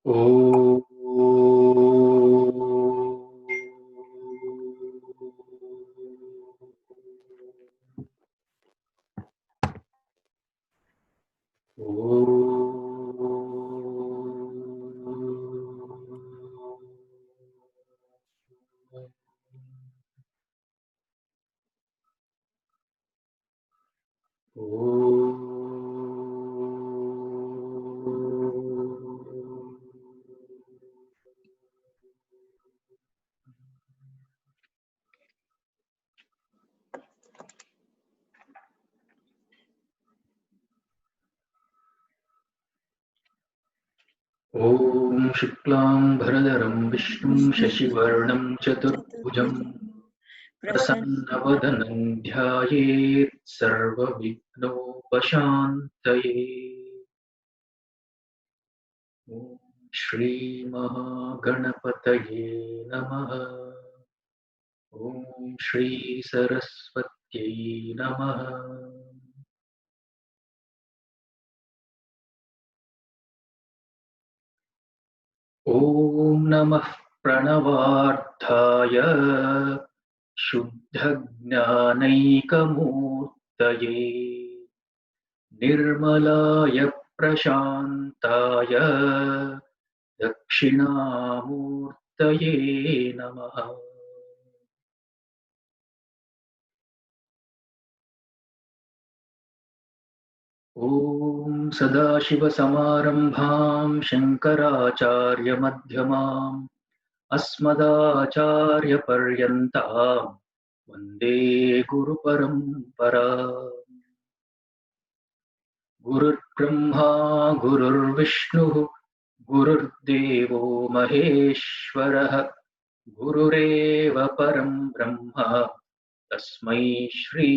ॐ ॐ शुक्लां भरधरं विष्णुं शशिवर्णं चतुर्भुजं प्रसन्नवदनं ध्यायेत् सर्वविघ्नोपशान्तये। ॐ श्रीमहागणपतये नमः। ॐ श्रीसरस्वत्यै नमः। ॐ नमः प्रणवार्थाय शुद्धज्ञानैकमूर्तये निर्मलाय प्रशान्ताय दक्षिणामूर्तये नमः। ॐ सदाशिवसमारम्भां शङ्कराचार्यमध्यमाम् अस्मदाचार्यपर्यन्तां वन्दे गुरुपरम्परा। गुरुर्ब्रह्मा गुरुर्विष्णुः गुरुर्देवो महेश्वरः गुरुरेव परं ब्रह्म तस्मै श्री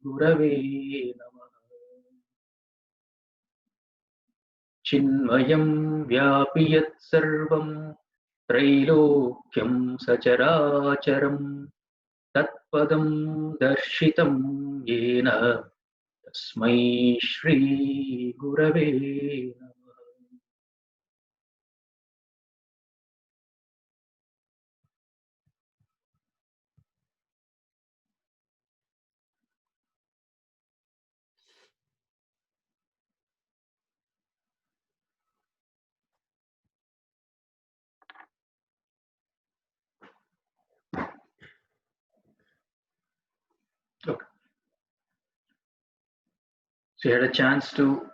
गुरवे नमः। चिन्मयं व्यापि यत्सर्वं त्रैलोक्यं सचराचरं तत्पदं दर्शितं येन तस्मै श्री गुरवे नमः। Okay. So you had a chance to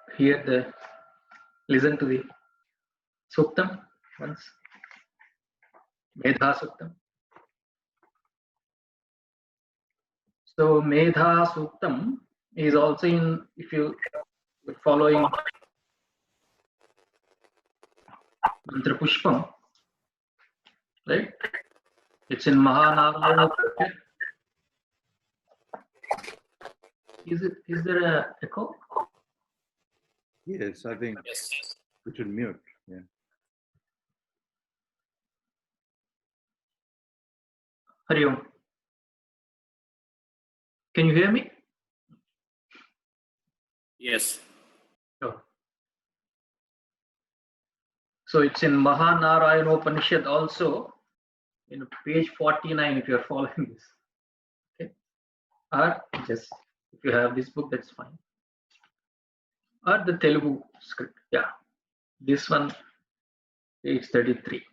listen to the Suktam once, Medha Suktam. So Medha Suktam is also in, if you following Mantra Pushpam, right? It's in Mahanarayana. Is there a echo? Yes, I think we should mute. Yeah. Hari Om. Can you hear me? Yes. Oh. So it's in Mahanarayana Upanishad also, in page 49 if you are following this. Okay. Or just if you have this book, that's fine. Or the Telugu script. Yeah. This one, page 33.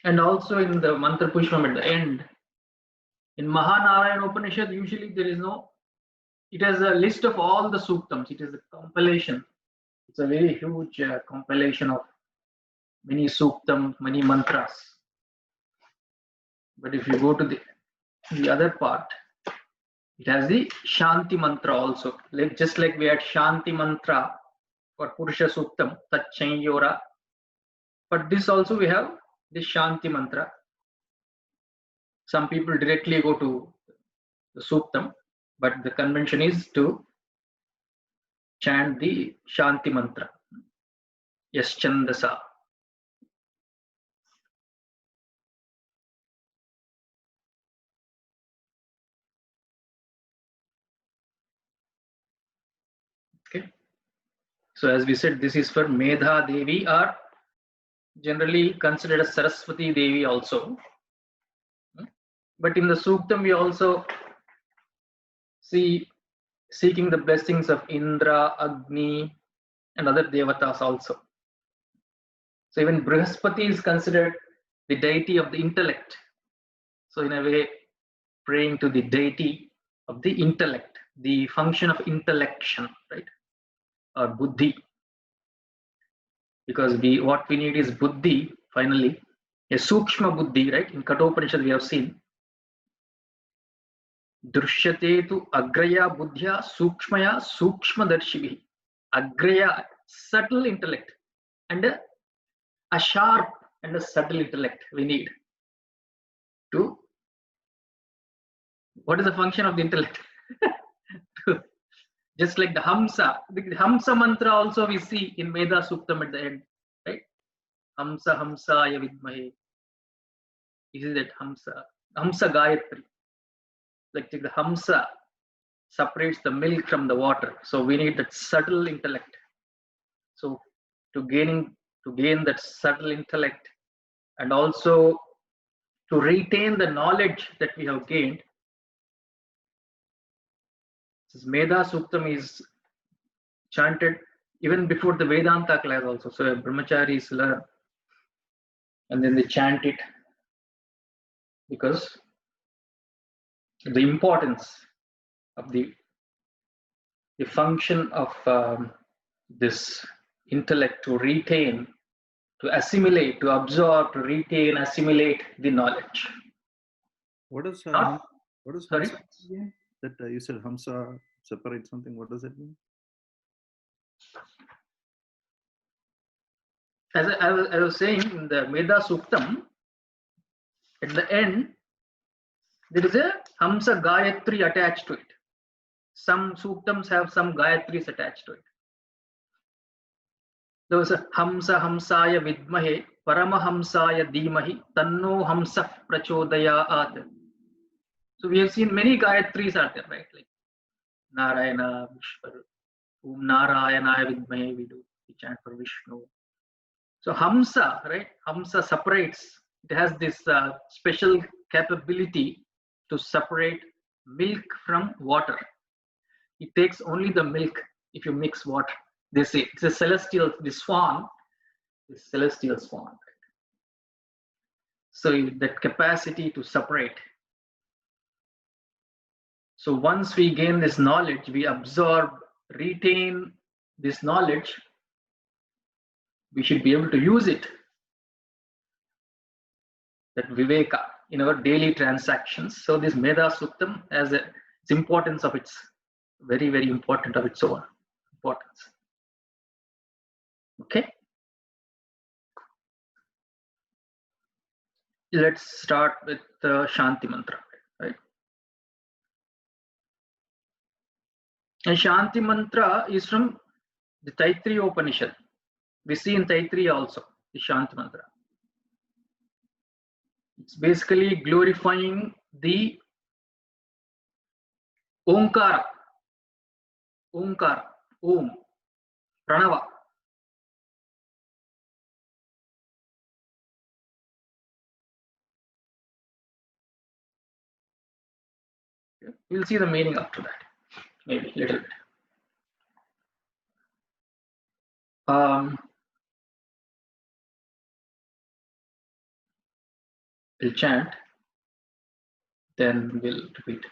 And also in the Mantra Pushpam at the end, in Mahanarayana Upanishad, usually there is no, it has a list of all the suktams. It is a compilation. It's a very huge compilation of many suktams, many mantras. But if you go to the other part, it has the Shanti mantra also. Just like we had Shanti mantra for Purusha Suktam, Tachanyora. But this also we have the Shanti mantra. Some people directly go to the Suktam, but the convention is to chant the Shanti mantra. Yaschandasa. Okay. So as we said, this is for Medha Devi, or generally considered as Saraswati Devi also. But in the Suktam, we also see seeking the blessings of Indra, Agni, and other devatas also. So even Brihaspati is considered the deity of the intellect. So in a way, praying to the deity of the intellect, the function of intellection, right? Or buddhi. Because what we need is buddhi, finally, a sukshma buddhi, right? In Kathopanishad we have seen. Drishyate tu agraya buddhya sukshmaya sukshmadarshibhi. Agraya, subtle intellect, and a sharp and a subtle intellect we need to. What is the function of the intellect? Just like the Hamsa mantra also we see in Veda Suktam at the end, right? Hamsa Hamsaya Vidmahe. Is that Hamsa Gayatri? Like the Hamsa separates the milk from the water, so we need that subtle intellect. So to gain that subtle intellect, and also to retain the knowledge that we have gained, this Meda Suktam is chanted even before the Vedanta class also. So brahmacharis learn and then they chant it, because the importance of the function of this intellect to retain, to assimilate, to absorb, to retain, assimilate the knowledge. What is Not, what is sorry? Hamsa again? That you said Hamsa separate something. What does that mean? As I was saying, in the Meda Suktam, at the end, there is a Hamsa Gayatri attached to it. Some Suktams have some Gayatris attached to it. There was a Hamsa Hamsaya Vidmahe Paramahamsaya Dhimahi Tanno Hamsa Prachodayat. So we have seen many Gayatris are there, right? Like Narayana, Vishwaru, Om Narayanaya Vidmahe, we chant for Vishnu. So Hamsa, right? Hamsa separates. It has this special capability to separate milk from water. It takes only the milk if you mix water. They say it's a celestial, the swan, the celestial swan. So that capacity to separate. So once we gain this knowledge, we absorb, retain this knowledge, we should be able to use it, that viveka, in our daily transactions. So this Meda Suktam has its importance of its, very, very important of its own importance. Okay. Let's start with the Shanti Mantra, right? And Shanti Mantra is from the Taittiriya Upanishad. We see in Taittiriya also the Shanti Mantra. It's basically glorifying the Omkara, Om, Pranava. We'll see the meaning after that, maybe a little bit. We'll chant, then we'll repeat.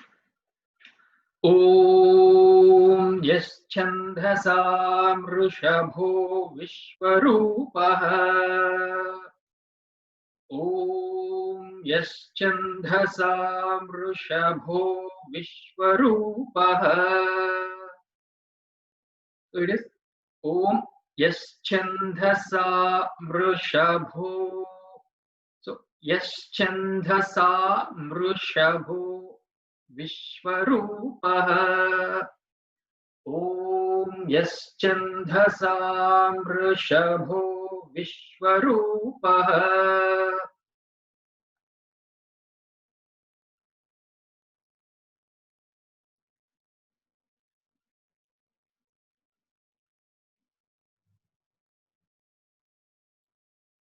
Om Yaschandhasa Mrishabho Vishwarupaha. Om Yaschandhasa Mrishabho Vishwarupaha. So it is Om Yaschandhasa Mrishabho. So Yaschandhasa Mrishabho Vishwarupaha. Om Yaschandhasa Mrishabho Vishwarupaha.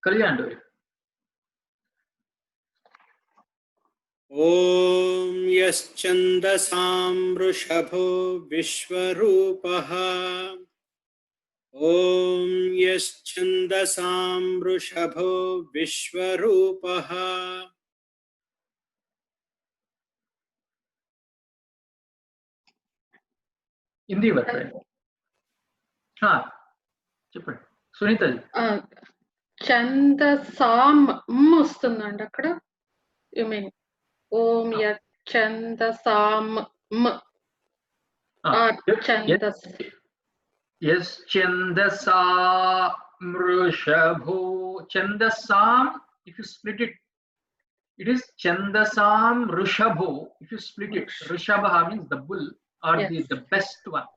Kalyan, do it. Om यश्चन्दसां वृषभो विश्वरूपः Om यश्चन्दसां वृषभो विश्वरूपः Hindi word. చెప్పండి Sunitha ji. చందసాం వస్తుందండి అక్కడ. You mean ఓం యచ్చందసాం చందస్. Yes, chandasa mrishabho. Chandasam, if you split it, it is chandasam rishabho. If you split it, rishabha means the bull or Yes. the best one,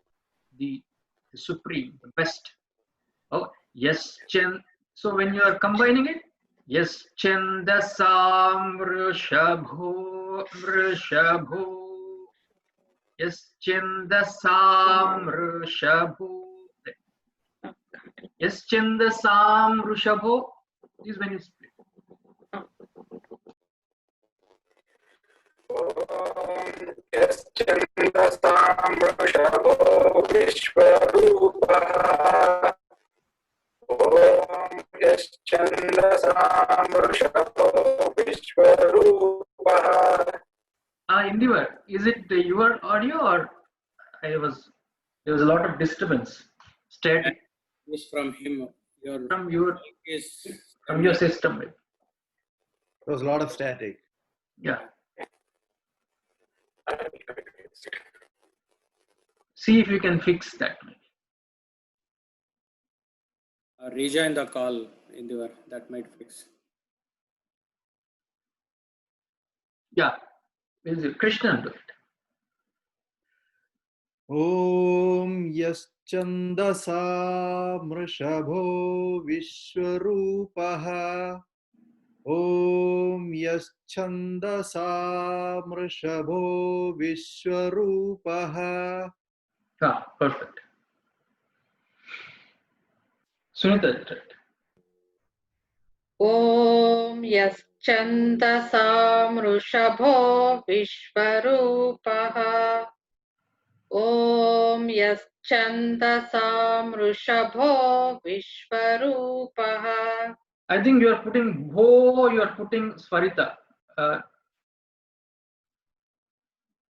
the supreme, the best. Oh, yes, so when you are combining it, yes, chandasam rishabho. Yes, chandasam rishabho. Yes, chandasam rishabho is when you split. Yes, chandasam rishabho vishwarupah. Om yes, chandasam rishabho vishwarupah. In the word, is it your audio or there was a lot of disturbance? Static is from him. from your system. There was a lot of static. Yeah. See if you can fix that. Rejoin the call in the word. That might fix. Yeah. Is it Krishna do it? Om yaschandasa mrishabho vishwarupaha. Om yaschandasa mrishabho vishwarupaha. Perfect. Sunita, right? ఓం యశ్చందసాం వృషభో విశ్వరూపః. ఓం యశ్చందసాం వృషభో విశ్వరూపః. I think you are putting bho, you are putting Swarita.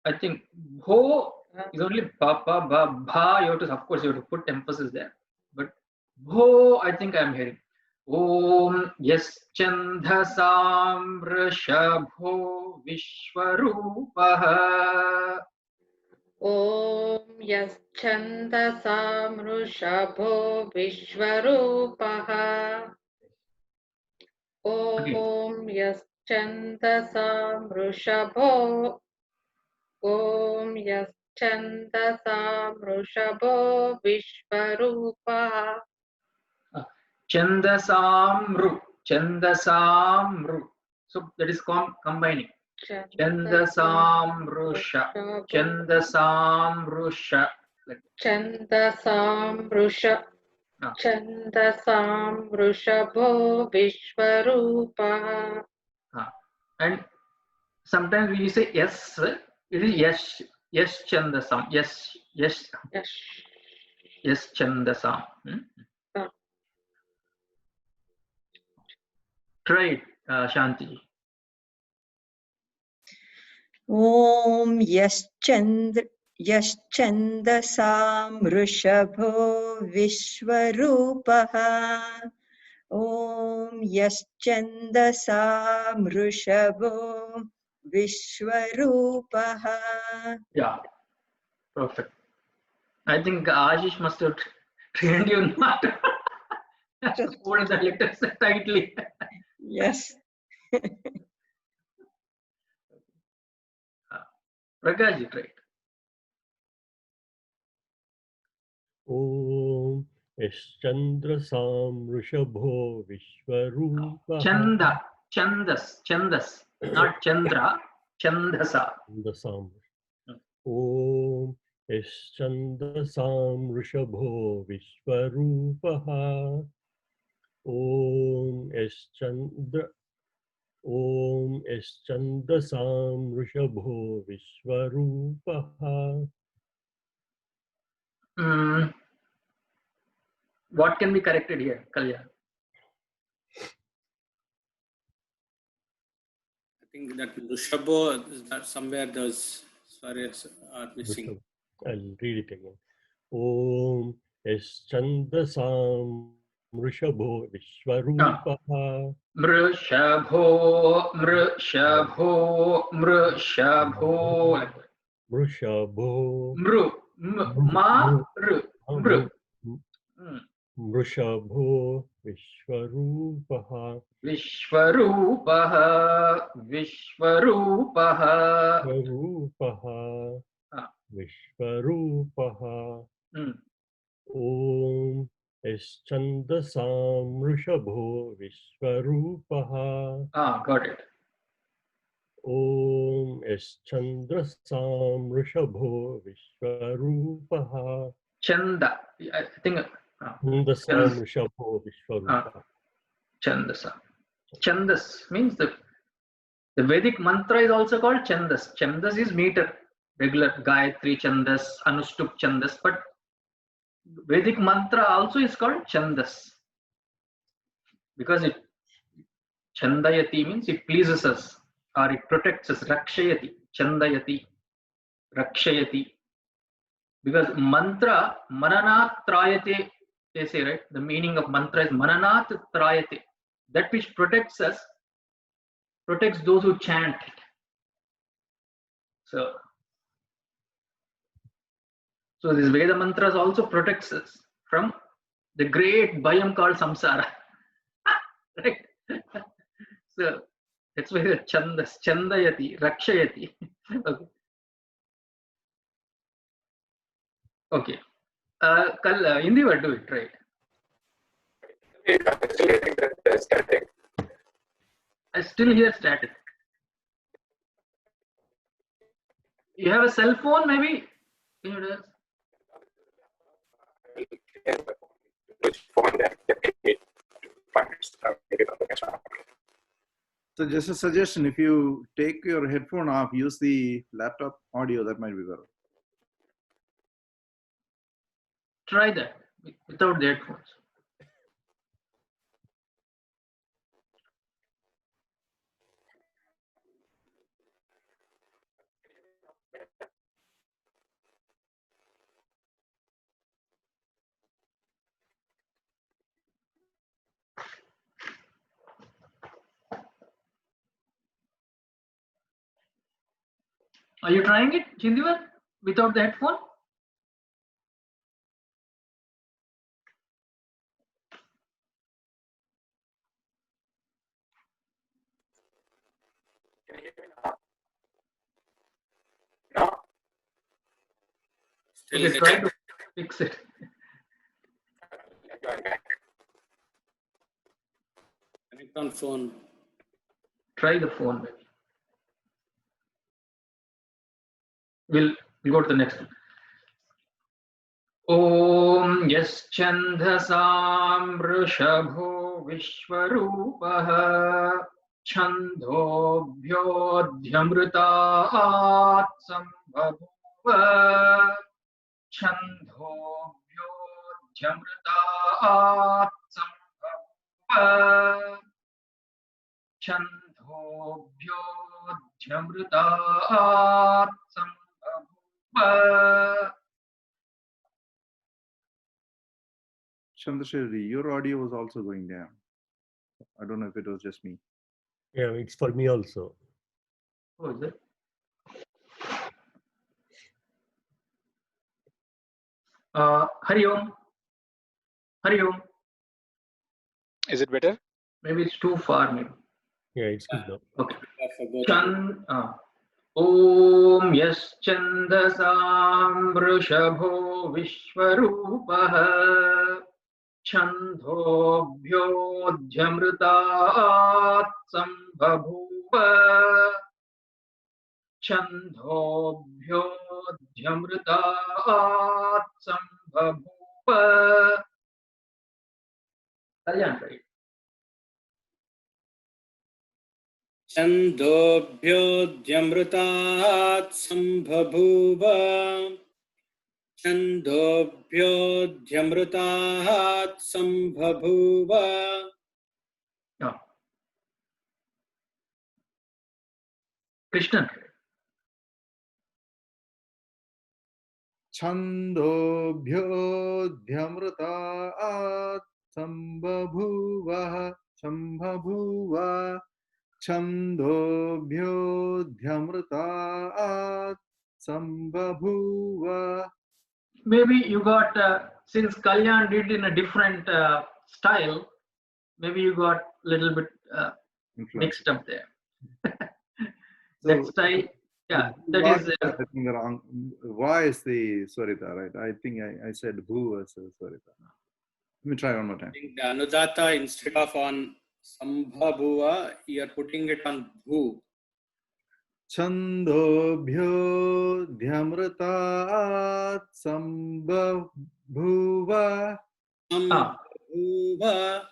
I think bho is only ba, ba, ba, bha. You have to, of course, you have to put emphasis there. But bho, I think I am hearing. Om yaschandasam vrishabho vishwarupah. ఓం యశ్చందసాం వృషభో విశ్వరూపః. ఓం యశ్చందసాం వృషభో. ఓం యశ్చందసాం వృషభో విశ్వరూపః. Chandasamru. So that is combining. Chandasamrusha. Chandasamrusha. చందసాం వృషభో విశ్వరూపః. And sometimes when you say yes, it is yes chandasam. Yes chandasam. Try it, Shanti. Om yaschandasam vrishabho vishwarupaha. Om yaschandasam vrishabho vishwarupaha. Yeah, perfect. I think Ashish must have trained you not to hold the letters tightly. Yes. Prakash, right? Om yaschandrasam vrishabho vishwarupah. Chandas, not Chandra, Chandasa. Chandasam. Om yaschandasam vrishabho vishwarupah. Om Eschandasam Rishabho Vishwarupaha. What can be corrected here, Kalyan? I think that Rushabho, that somewhere those swaras are missing. I'll read it again. Om Eschandasam Rishabho Vishwarupaha. Mrishabho, Mrishabho, Mrishabho. Like that. Rishabho. Mru, ma, ru, mru. Rishabho Vishwarupaha. Vishwarupaha, Vishwarupaha. Vishwarupaha. Vishwarupaha. Om Eschandasam Rishabho Vishwarupaha. Got it. Om Eschandasam Rishabho Vishwarupaha. Chanda. I think. Chandasam Rishabho Vishwarupaha. Chandasa. Chandas means the Vedic mantra is also called Chandas. Chandas is meter, regular Gayatri Chandas, Anushtup Chandas, but Vedic mantra also is called Chandas because it Chandayati means it pleases us or it protects us. Rakshayati, Chandayati, Rakshayati. Because mantra, Mananat Trayate, they say, right? The meaning of mantra is Mananat Trayate. That which protects us, protects those who chant it. So this Veda mantras also protects us from the great bhayam called samsara. Right? So that's why the chandas, chandayati, rakshayati. Okay. Hindi will do it, right? Still hearing that static. I still hear static. You have a cell phone, maybe? Which phone that maybe 5 minutes. Maybe the next one. So just a suggestion, if you take your headphone off, use the laptop audio, that might be better. Try that without the headphones. Are you trying it, Chindivar, without the headphone? Can you hear me now? No. Still Okay, try to fix it. Going back. connect on phone. Try the phone, maybe. We'll go to the next one. Om Yaschandhasam Vrishabho Vishwarupaha Chandobhyodhyamritaat Sambhavuva Chandobhyodhyamritaat Sambhavuva Chandobhyodhyamritaat Sambhavuva. Chandrasekhar, your audio was also going down. I don't know if it was just me. Yeah, it's for me also. Oh, is it? Hari Om. Hari Om. Is it better? Maybe it's too far, maybe. Yeah, it's good now. Okay. For both. Om Yaschandasam Vrishabho Vishwarupaha Chandobhyodhyamritaat Sambhavuva Chandobhyodhyamritaat Sambhavuva. Kalyan, right? छन्दोभ्योऽध्यमृतात् सम्बभूव छन्दोभ्योऽध्यमृतात् सम्बभूव Yeah. Krishnan. छन्दोभ्योऽध्यमृतात् सम्बभूवः सम्बभूव छन्दोभ्योऽध्यमृतात् सम्बभूव. Maybe you got, since Kalyan did in a different style, maybe you got a little bit mixed up there. That style, yeah, that is. I think the wrong. Why is the Swarita, right? I think I said bhu as a Swarita. Let me try one more time. I think the Anudata, instead of on Sambhabhuva, you are putting it on Bhu. Chandobhyodhyamritaat sambabhuva. Sambhabhuva.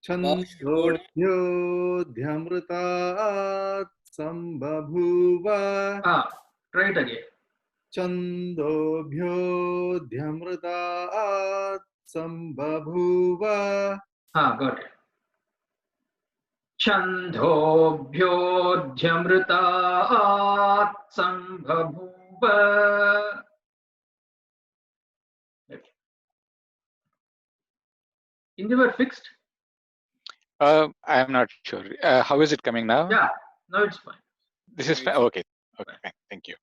Chandobhyodhyamritaat sambabhuva. Try it again. Chandobhyodhyamritaat sambabhuva. Got it. Chandobhyodhyamritaat sambabhuva. In the word fixed? I am not sure. How is it coming now? Yeah, no, it's fine. This is fine. Okay. Okay, fine. Thank you.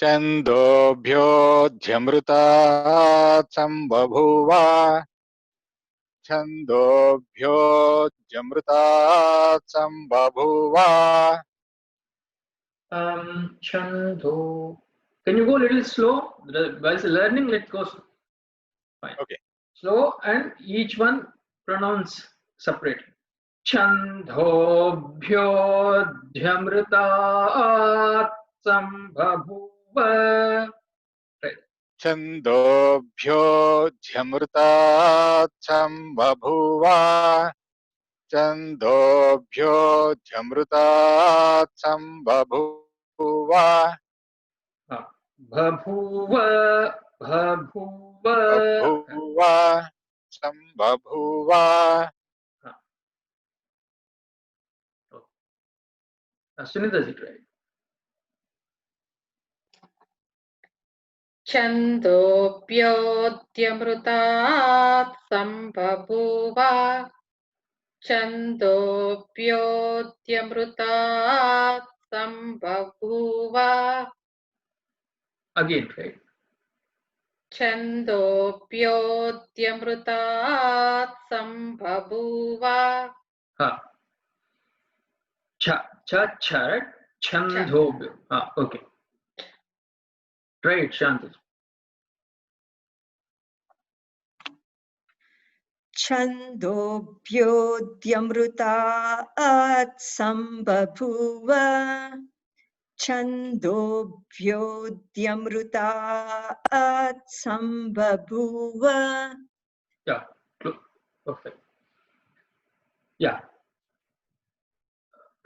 Chandobhyodhyamritaat sambabhuva Chandobhyodhyamritaat sambabhuva. Chando. Can you go a little slow? While learning, let's go slow. Fine. Okay. Slow, and each one pronounce separately. Chandobhyodhyamritaat sambabhuva. Right. Chandobhyodhyamritaat sambabhuva Chandobhyodhyamritaat sambabhuva. Bhabhuva, bhabhuva. Bhabhuva, sambabhuva. Sunita is it right? Chandobhyodhyamritaat sambabhuva Chandobhyodhyamritaat sambabhuva. Again, right? Chandobhyodhyamritaat sambabhuva. Charat, chandobhyo. Okay. Right, Shanti. Chandobhyodhyamritaat sambabhuva Chandobhyodhyamritaat sambabhuva. Yeah, perfect. Yeah.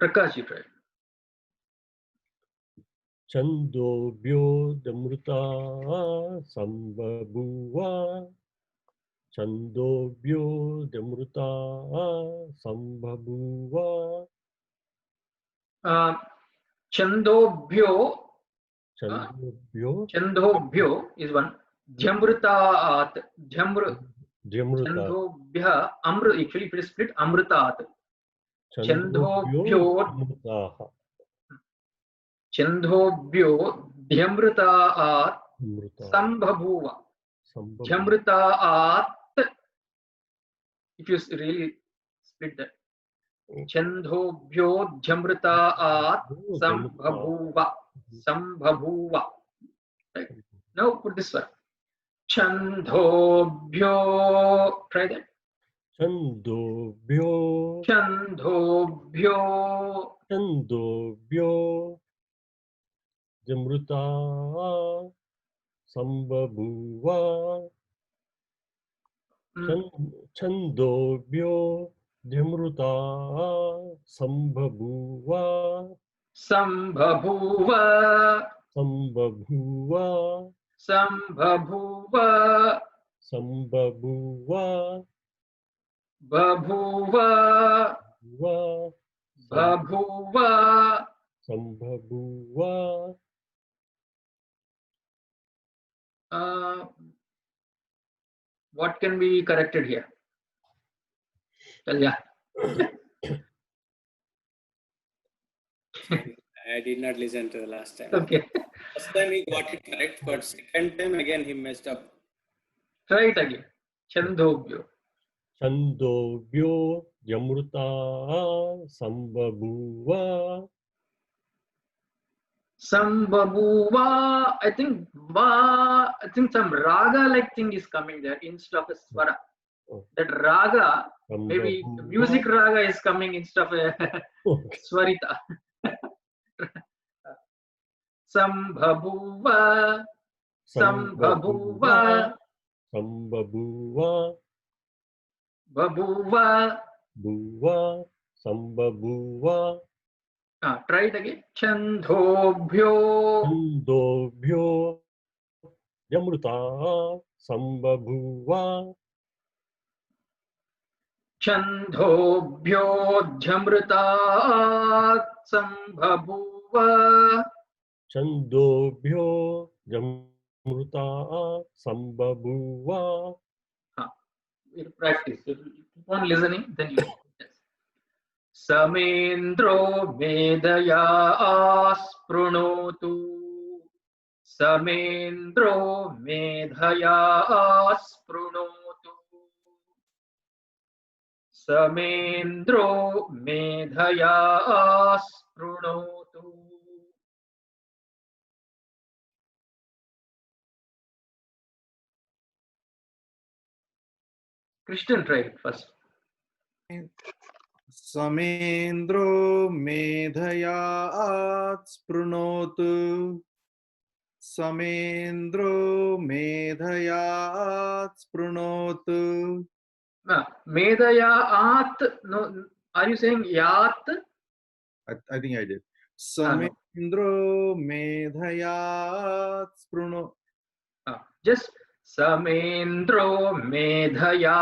Prakash, you try. Chandobhyodhyamritaat sambabhuva Chandobhyodhyamritaat sambabhuva. Chandobhyo. Chandobhyo. Chandobhyo is one. Dhyamritaat. Chandobhya. Actually, if it is split, amritaat. Chandobhyo. Chandobhyo dhyamritaat sambabhuva. Dhyamritaat. If you really split that. Chandobhyo dhyamritaat sambabhuva. Sambabhuva. Right. Now put this one. Chandobhyo. Try that. Chandobhyo. Chandobhyo. Chandobhyo dhyamritaat sambabhuva. Chandobhyo Jamruta Sambhabuva Sambhabuva. Sambhabuva Sambhabuva. Sambhabuva Babhuva. Va Babhuva. Sambhabuva. What can be corrected here? Kalya. I did not listen to the last time. Okay. First time he got it correct, but second time again he messed up. Try it again. Chandobhyo. Chandobhyo Jamruta Sambhabuva. Sambhabuva. I think some raga like thing is coming there instead of a swara. Oh. That raga, maybe Sambhabuva. music raga is coming instead of a Okay. swarita. Sambhabuva. Sambhabuva. Sambhabuva Babuva. Buva Sambhabuva. Try it again. Chandobhyo. Chandobhyo Jamruta Sambhabuva. Chandobhyo Jhamrutat Sambhabuva. Chandobhyo Jamruta Sambhabuva. We'll practice. If you keep on listening, then you will. Yes. Samendro Medaya Asprunoti. Samendro Medaya Asprunoti. Samendro Medaya Asprunoti. Christian, try it first. Samendro Medhaya Sprunoti. Samendro Medhaya Sprunoti. Medaya At. No, are you saying Yat? I think I did. Samendro Medhaya Sprunoti. Just Samendro Medhaya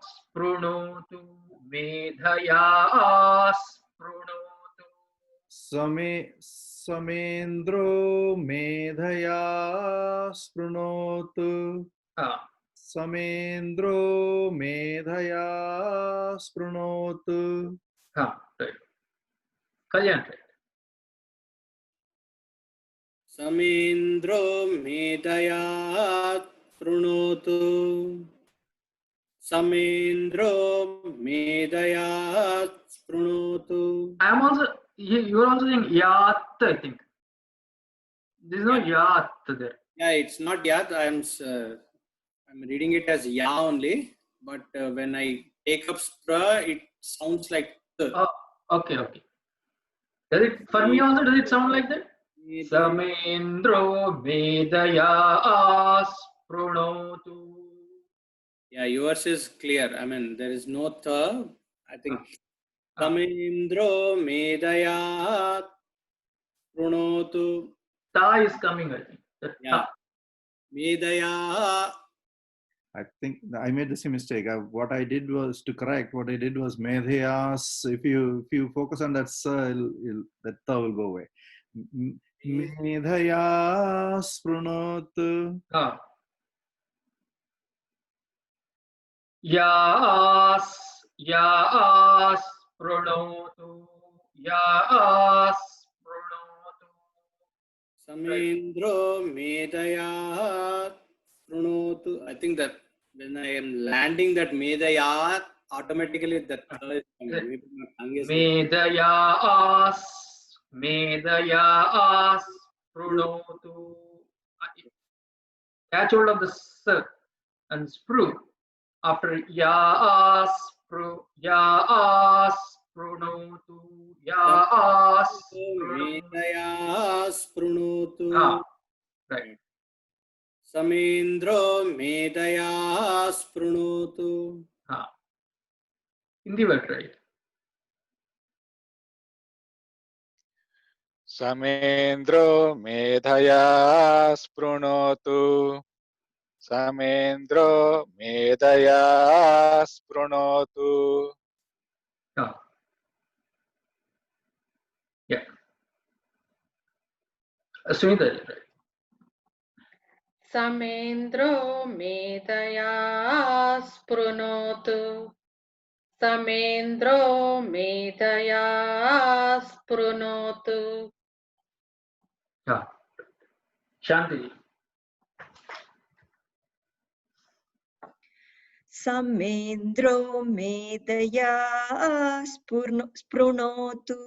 Sprunotu. Medhaya Sprunotu. Samendro Medhaya Sprunoti. Samendro Medhaya Sprunoti. Right. Kalyan, right. Samendro Medaya Prunotu. Samendro Medaya Prunotu. I am also, you are also saying Yat, I think. There is no Yat there. Yeah, it's not Yat. I'm reading it as Ya only. But when I take up Spra, it sounds like T. Oh, okay. Does it, for me also, does it sound like that? Samendro Medaya Sprunotu. Yeah, yours is clear. I mean, there is no Tha. I think Samendro Medaya Prunotu. Ta is coming, I think. Yeah. Medaya. I think I made the same mistake. What I did was to correct. What I did was Medhayas. If you focus on that that ta will go away. Medhayas Prunot. Yas Pronotu. Yas Pronotu. Samendro Medaya Prunotu. I think that when I am landing that Medaya, automatically that is coming. Medayas Prunotu. Catch hold of the S and Spru. After Yas Prunotu. Yas Medayas Prunotu. Right. Samendro Medayas Prunotu. Hindi word, right? Samendro medhaya sprunotu. Samendro medhaya sprunotu. Ah. Yeah. Sunita, right? Samendro medaya sprunotu. Samendro medaya sprunotu. Ah. Shanti. Samendro medaya sprunotu.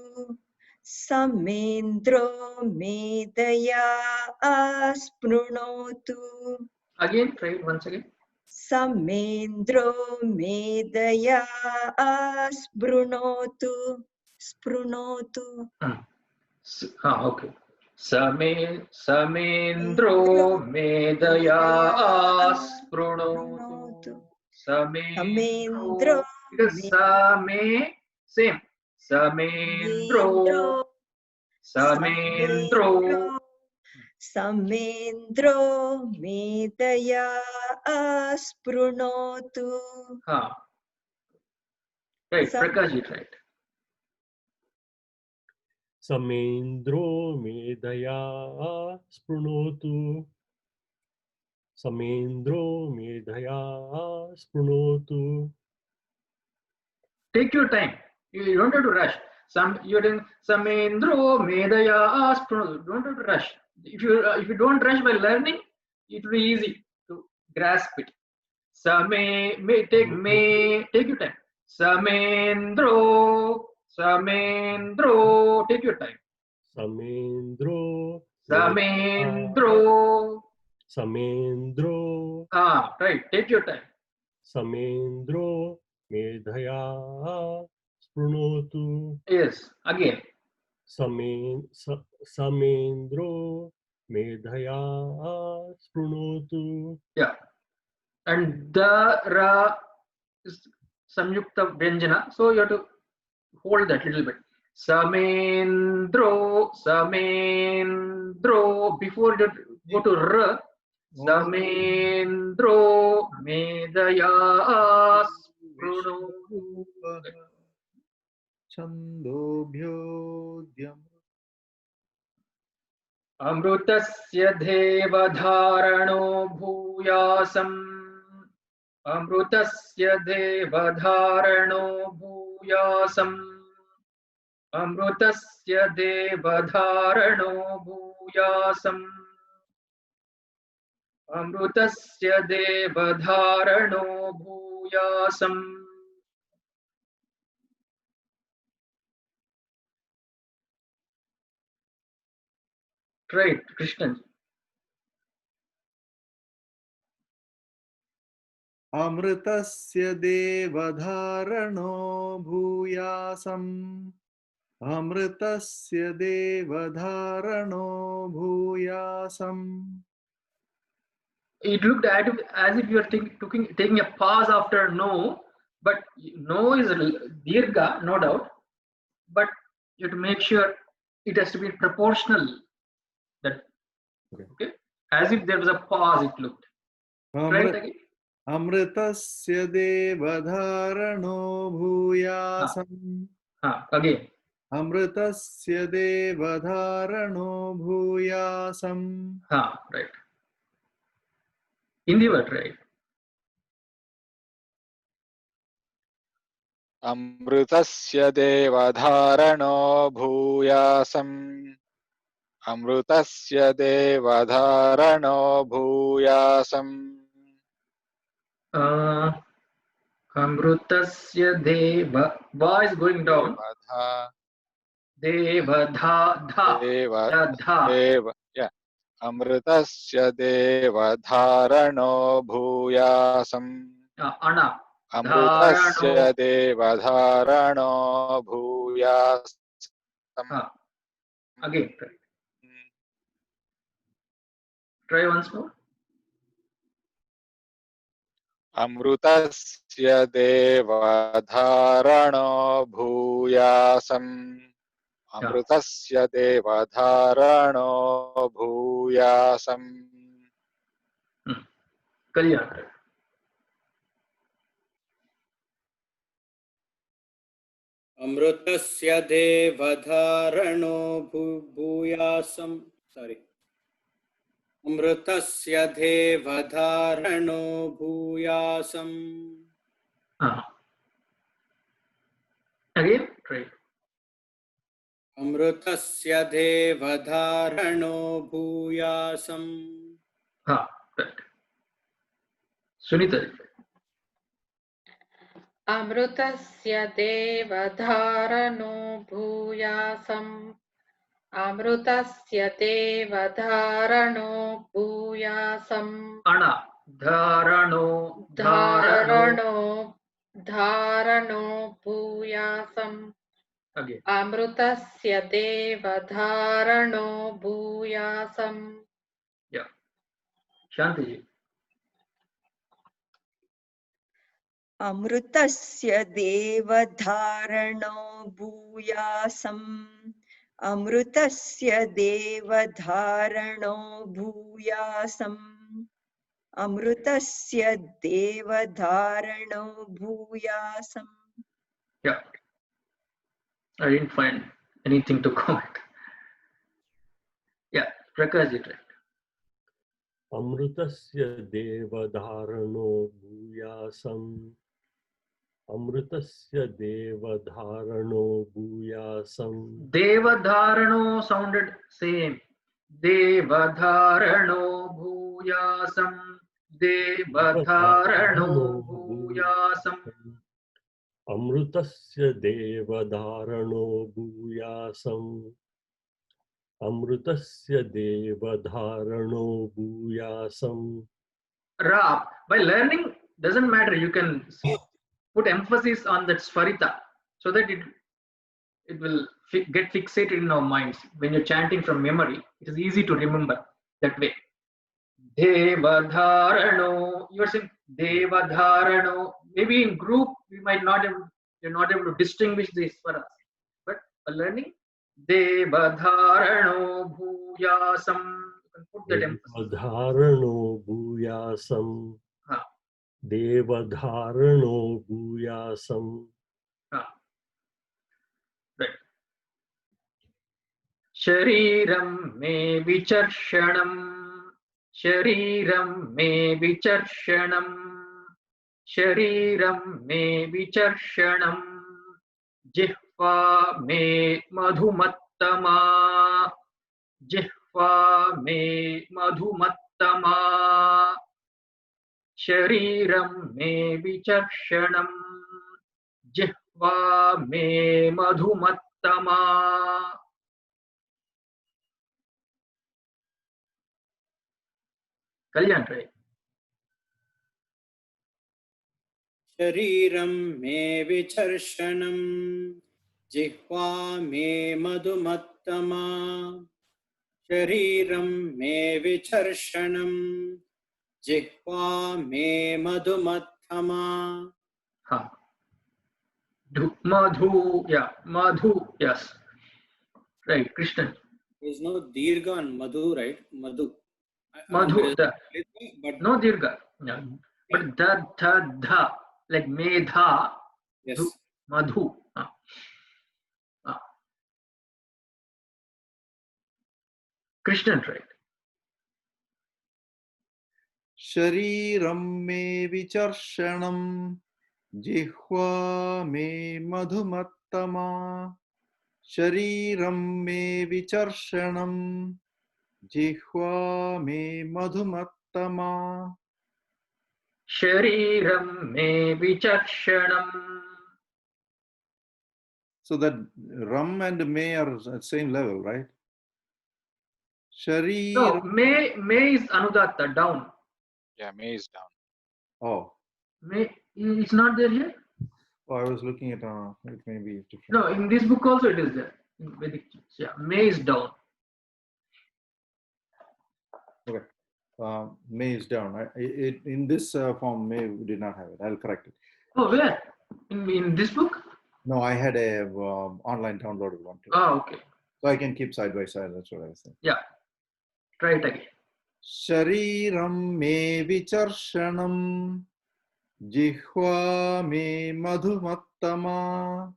Samendro medaya sprunotu. Again, try it once again. Samendro medaya sprunotu. Sprunotu. Okay. Samendro medaya sprunotu. Samendro. Because same. Samendro. Samendro. Samendro medaya sprunotu. Right, Prakash, right. Samendro medaya sprunotu. Samendro medhaya sprunotu. Take your time. You don't have to rush. You're doing Samendro Medaya Sprunotu. Don't have to rush. If you don't rush by learning, it will be easy to grasp it. Take your time. Samendro. Take your time. Samendro. Samendro. Right. Take your time. Samendro medhaya sprunotu. Yes. Again. Samendro medhaya sprunotu. Yeah. And the ra is samyukta vyanjana, so you have to hold that little bit. Samendro. Before you go to r, Samendro medaya sprunotu. Chandobhyodyam Amrutasya devadharano bhuyasam. Amrutasya devadharano bhuyasam. Amrutasya devadharano bhuyasam. Amrutasya devadharano bhuyasam. Right, Krishnan. Amritasya devadharano bhuyasam. Amritasya devadharano bhuyasam. It looked as if you are taking a pause after no, but no is dirgha, no doubt, but you have to make sure it has to be proportional. That okay, as if there was a pause. It looked. Right again. Amritasya devadharano bhuyasam. Again. Amritasya devadharano bhuyasam. Right. Hindi word, right? Amrutasya devadharano bhuyasam. Amrutasya devadharano bhuyasam. Amrutasya deva. Va is going down. Devadha. Yeah. Amrutasya devadharano bhuyasam. Ana. Amrutasya devadharano bhuyasam. Again. Try once more. अमृतस्य देवधारणो भूयासम् अमृतस्य देवधारणो भूयासम् कल्याण अमृतस्य देवधारणो भूयासं sorry अमृतस्य देवधारणो भूयासम् again try अमृतस्य देवधारणो भूयासम् right Sunita अमृतस्य देवधारणो भूयासम् अमृतस्य देवधारणो भूयासम् ana dharano धारणो भूयासम् again अमृतस्य देवधारणो भूयासम् yeah Shanti ji अमृतस्य देवधारणो भूयासम् अमृतस्य देवधारणो भूयासम् अमृतस्य देवधारणो भूयासम् yeah I didn't find anything to comment yeah Prakash ji try अमृतस्य देवधारणो भूयासम् अमृतस्य देवधारणो भूयासम् Devadharano sounded same. Devadharano bhuyasam. Devadharano bhuyasam. अमृतस्य देवधारणो भूयासम् अमृतस्य देवधारणो भूयासम् Ra. By learning doesn't matter. You can put emphasis on that swarita so that it will get fixated in our minds. When you're chanting from memory, it is easy to remember that way. Devadharano. You are saying Devadharano. Maybe in group we might not have, you're not able to distinguish these swaras. But by learning Devadharano bhuyasam, you can put that emphasis. देवधारणो भूयासम् देवधारणो भूयासम् Right. Shariram me vicharshanam. Shariram me vicharshanam. Shariram me vicharshanam. Jihva me madhumattama. Jihva me madhumattama. Shariram me vicharshanam. Jihva me madhumattama. Kalyan, right? शरीरं मे विचर्षणं जिह्वा मे मधुमत्तमा शरीरं मे विचर्षणं जिह्वा मे मधुमत्तमा Madhu, yeah, Madhu, yes. Right, Krishnan. There is no dirgha on madhu, right? Madhu. Madhu, But no dirgha. Yeah. But dha, like medha, yes. Madhu. Krishnan, right? शरीरं मे विचर्षणं जिह्वा मे मधुमत्तमा शरीरं मे विचर्षणं जिह्वा मे मधुमत्तमा Shariram me vicharshanam. So that ram and may are at the same level, right? No, may is anudatta, down. Yeah, may is down. Oh, May, it's not there here? I was looking at it may be different. No, in this book also it is there. In Vedic, yeah, may is down. Okay. May is down. In this form, May we did not have it. I'll correct it. Oh, where? In this book? No, I had a online downloaded one too. Oh, okay. So I can keep side by side. That's what I was saying. Yeah. Try it again. Shariram me vicharshanam, jihva me madhumattama.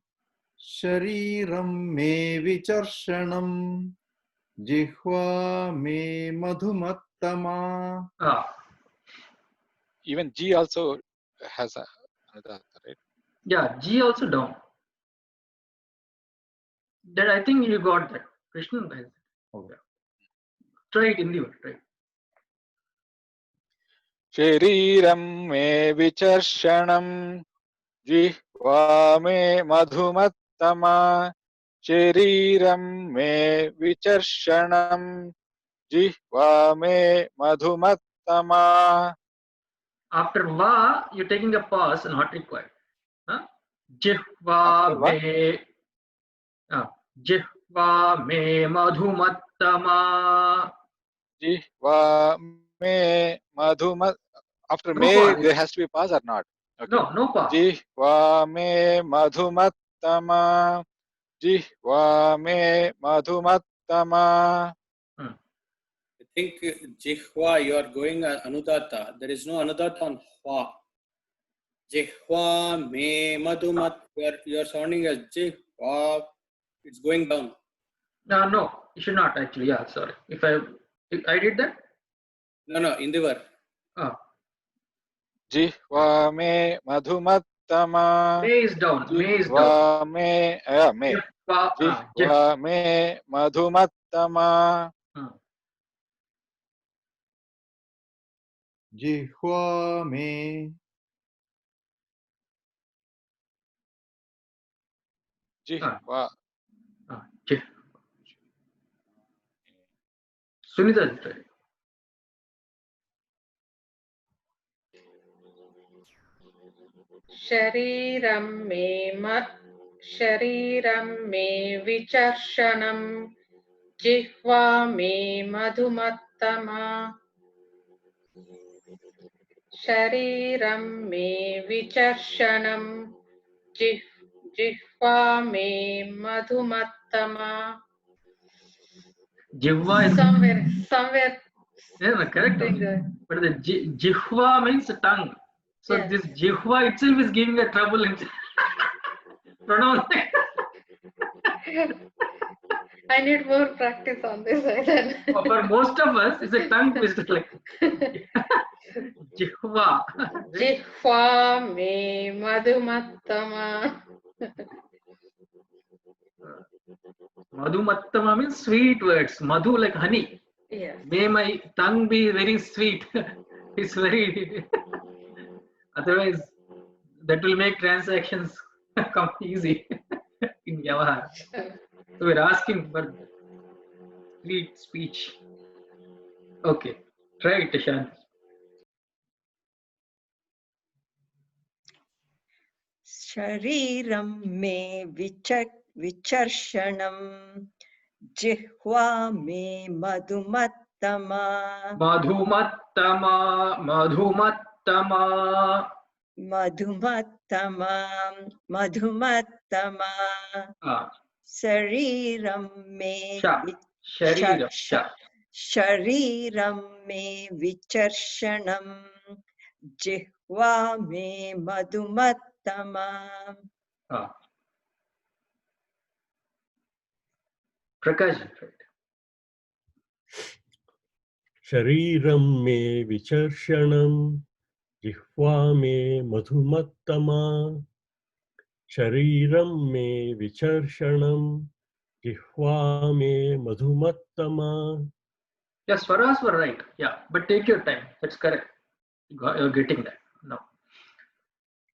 Shariram me vicharshanam, jihva me madhumattama. Even G also has another, right? Yeah, G also down. That I think you got that. Krishna has it. Okay. Try it in the word. Try. Shariram me vicharshanam, jihva me madhumattama. Shariram me vicharshanam, jihva me madhumattama. After va, you're taking a pause, not required. Huh? After Jihva what? me, jihva me madhumattama. Jihva me madhumat. After No me, pause. there has to be pause or not? Okay. No pause. Jihva me madhumattama. Jihva me madhumattama. I think Jihva, you are going Anudata. There is no Anudata on Hwa. Jihva me madhumat. You are sounding as Jihva. It's going down. No, you should not actually. Yeah, sorry. If I did that. No, Indivar. Jihva me madhumattama. Me is down. Me is down. Jihva me, me. Jihva me madhumattama. Jihva me. Jihva. Sunita. शरीरं मे विचर्षणं जिह्वा मे मधुमत्तमा शरीरं मे विचर्षणं जिह्वा मे मधुमत्तमा. Jihva is somewhere. Yeah, correct. But the jihva means tongue. So yes. This jihva itself is giving a trouble in pronouncing. I need more practice on this. For most of us, it's a tongue twister like jihva. Jihva me madhumattama. Madhumattama means sweet words. Madhu like honey. Yes. May my tongue be very sweet. It's very. Otherwise, that will make transactions come easy in Vyavahar. So we're asking for sweet speech. Okay, try it, Shanti. Shariram me vicharshanam jihva me madhumattama madhumattama shariram me vicharshanam jihva me madhumattama. Prakash, right? Shariram me vicharshanam jihva me madhumattama. Shariram me vicharshanam jihva me madhumattama. Yes, Swaras were right. Yeah, but take your time. That's correct. You're getting that. No.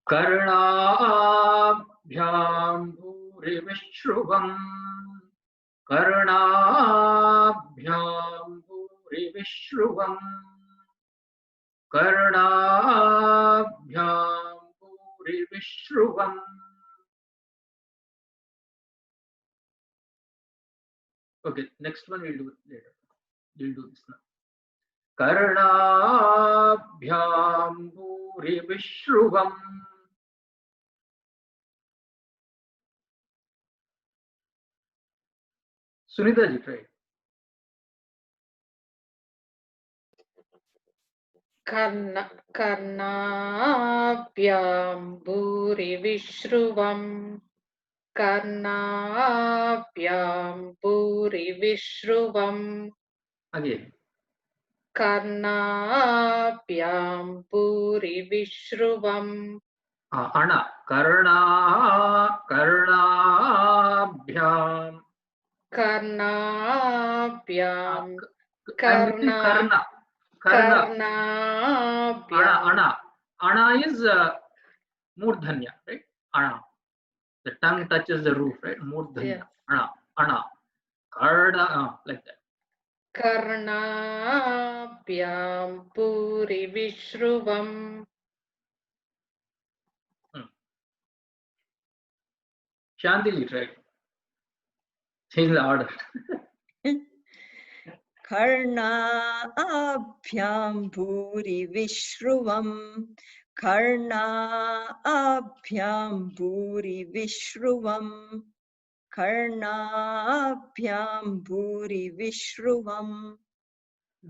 Karnabhyam bhuri vishruvam. Karnabhyam bhuri vishruvam. Karnabhyam bhuri vishruvam. Okay, next one we'll do it later. We'll do this now. कर्णाभ्यां भूरिविश्रुवम्. Sunita ji, try. कर्णाभ्यां भूरिविश्रुवम् कर्णाभ्यां भूरिविश्रुवम् Again. कर्णाभ्यां भूरिविश्रुवम् Ana. Karnabhyam. कर्णाभ्यां I'm missing Karna. कर्णाभ्यां Ana is Murdhanya, right? Ana. The tongue touches the roof, right? Murdhanya. Yeah. Ana. Karna, like that. कर्णाभ्यां भूरिविश्रुवम्. Shantili, try. Change the order. कर्णाभ्यां भूरिविश्रुवम् कर्णाभ्यां भूरिविश्रुवम् कर्णाभ्यां भूरिविश्रुवम्.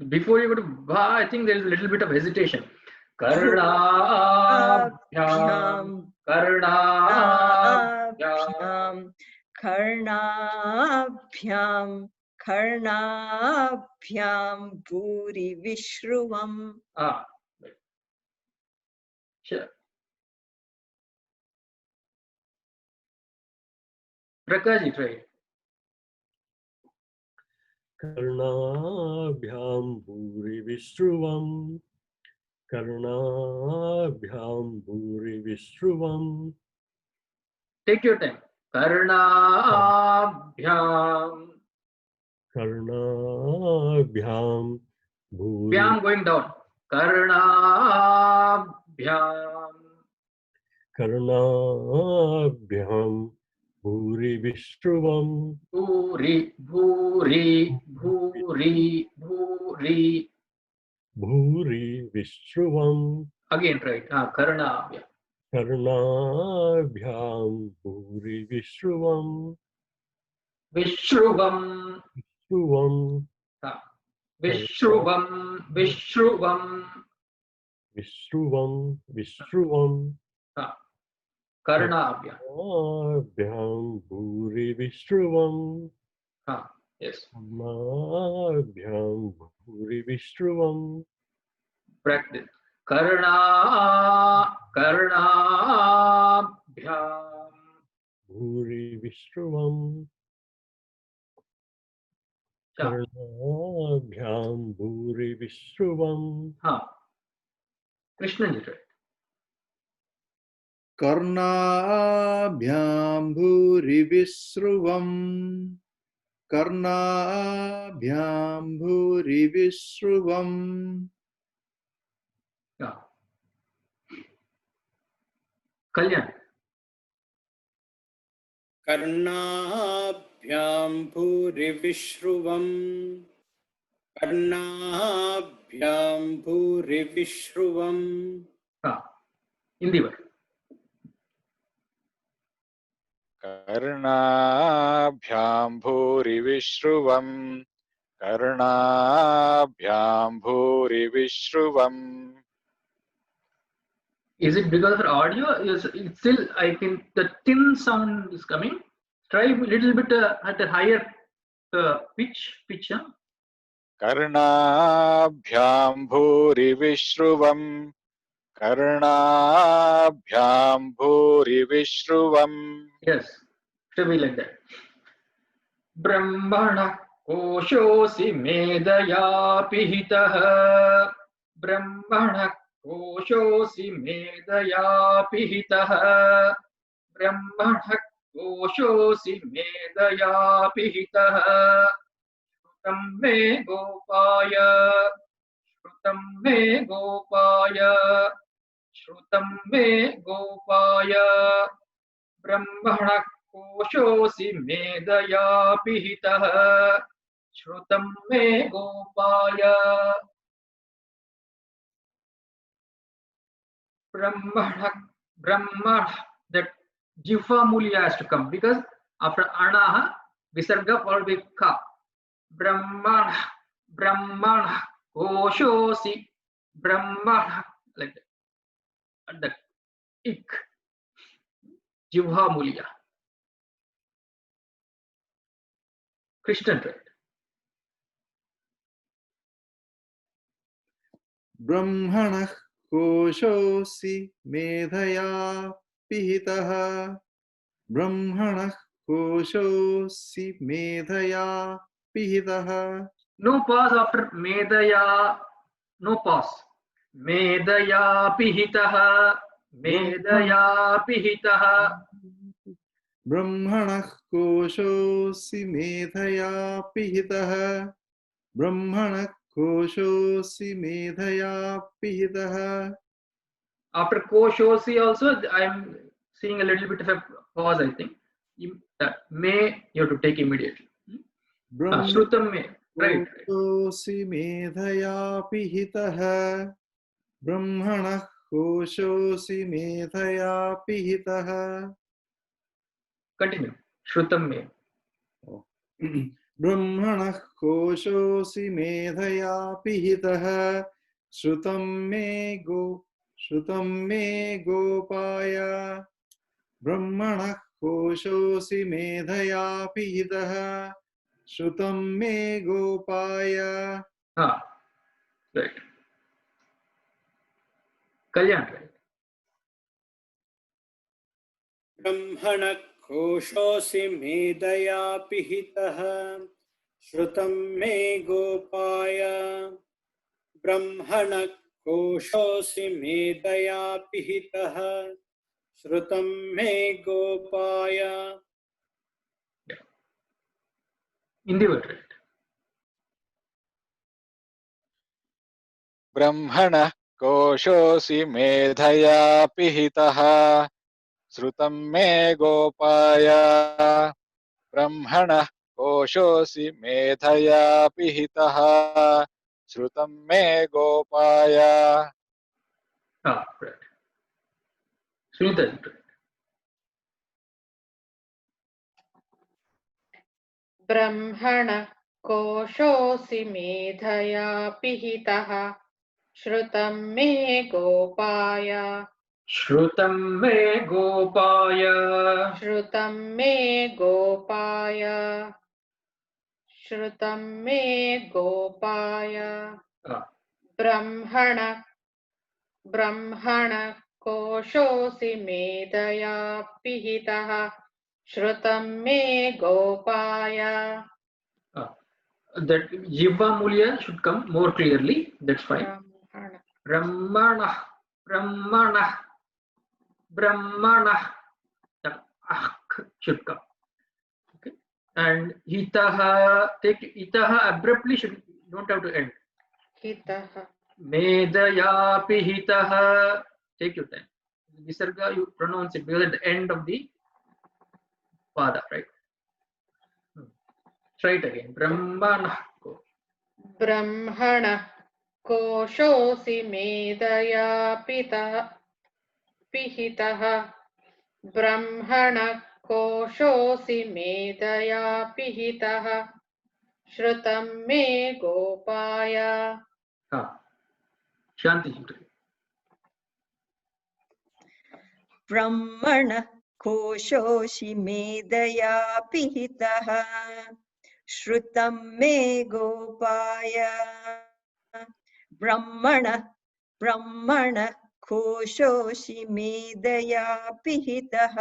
Before you go to Bha, I think there is a little bit of hesitation. Karnabhyam. कर्णाभ्यां भूरिविश्रुवम्. Sure. Prakash, try. कर्णाभ्यां भूरिविश्रुवम् कर्णाभ्यां भूरिविश्रुवम्. Take your time. Karnabhyam. कर्णाभ्यां Bhyam going down. Karnabhyam. कर्णाभ्यां भूरिविश्रुवम्. Bhuri, bhuri, bhuri, bhuri. भूरिविश्रुवम्. Again, right. Karnabhyam. कर्णाभ्यां भूरिविश्रुवम्. Vishruvam. विश्रुवम्. Vishruvam. Vishruvam. विश्रुवम्. विश्रुवम्. Karnabhyam. कर्णाभ्यां भूरिविश्रुवम्. Yes. कर्णाभ्यां भूरिविश्रुवम्. Practice. Karnabhyam. भूरिविश्रुवम्. कर्णाभ्यां भूरिविश्रुवम्. Krishna ji, right. कर्णाभ्यां भूरिविश्रुवम् कर्णाभ्यां भूरिविश्रुवम्. Kalyan. कर्णाभ्यां भूरिविश्रुवम् कर्णाभ्यां भूरिविश्रुवम्. Hindi word. कर्णाभ्यां भूरिविश्रुवम् कर्णाभ्यां भूरिविश्रुवम्. Is it because of the audio? Yes, it's still, I think the tin sound is coming. Try a little bit at a higher pitch. कर्णाभ्यां भूरिविश्रुवम् कर्णाभ्यां भूरिविश्रुवम्. Yes, should be like that. Brahmana koshosi medaya pihitah. Brahmana koshosi medaya pihitah. Brahmana koshosi medaya pihitah. Shrutam me gopaya. Shrutam me gopaya. Shrutam me gopaya. Brahmana koshosi medaya pihitah. Shrutam me gopaya. Brahmana, Brahmana, that Jihva Mulya has to come because after Anaha, Visarga followed by Ka. Brahmana, Brahmana, Koshosi, Brahmana, like that. And the Ik, Jihva Mulya. Christian, right? Brahmanah koshosi medhaya pihitah. Brahmanah koshosi medhaya pihitah. No pause after Medaya, no pause. Medaya Pihitaha, Medaya Pihitaha. Brahmanah koshosi medhaya pihitah. Brahmanah koshosi medhaya pihitah. After Koshosi also, I'm seeing a little bit of a pause, I think. May you have to take immediately. Shrutam may, right. Koshosi medhaya pihitah. Brahmanah koshosi medhaya pihitah. Continue. Shrutam may. Brahmanah koshosi medhaya pihitah. Shrutam me gopaya. Brahmanah koshosi medhaya pihitah. Shrutam me gopaya. Right. Kalyan, right. ब्रह्मण कोशोऽसि मेधया पिहितः श्रुतं मे गोपाय ब्रह्मण कोशोऽसि मेधया पिहितः श्रुतं मे गोपाय. In the word, right. ब्रह्मणः कोशोऽसि मेधया पिहितः श्रुतं मे गोपाय ब्रह्मणः कोशोऽसि मेधया पिहितः श्रुतं मे गोपाय. Right. Sunita, right. ब्रह्मण कोशोऽसि मेधया पिहितः श्रुतं मे गोपाय Shrutam me gopaya. श्रुतं मे गोपाय श्रुतं मे गोपाय. ब्रह्मण ब्रह्मण कोशोऽसि मेधया पिहितः श्रुतं मे गोपाय. That Jivva Mulya should come more clearly. That's fine. Brahmana, Brahmana, Brahmana. The Ak should come. Okay. And Hitaha, take Hitaha abruptly, should don't have to end. Hitaha. Medaya Pihitaha. Take your time. Visarga, you pronounce it because at the end of the Pada, right? Try it again. Brahmana. ब्रह्मण कोशोऽसि मेधया पिहितः ब्रह्मण कोशोऽसि मेधया पिहितः श्रुतं मे गोपाय. Shanti. ब्रह्मण कोशोऽसि मेधया पिहितः श्रुतं मे गोपाय. ब्रह्मण ब्रह्मण कोशोऽसि मेधया पिहितः.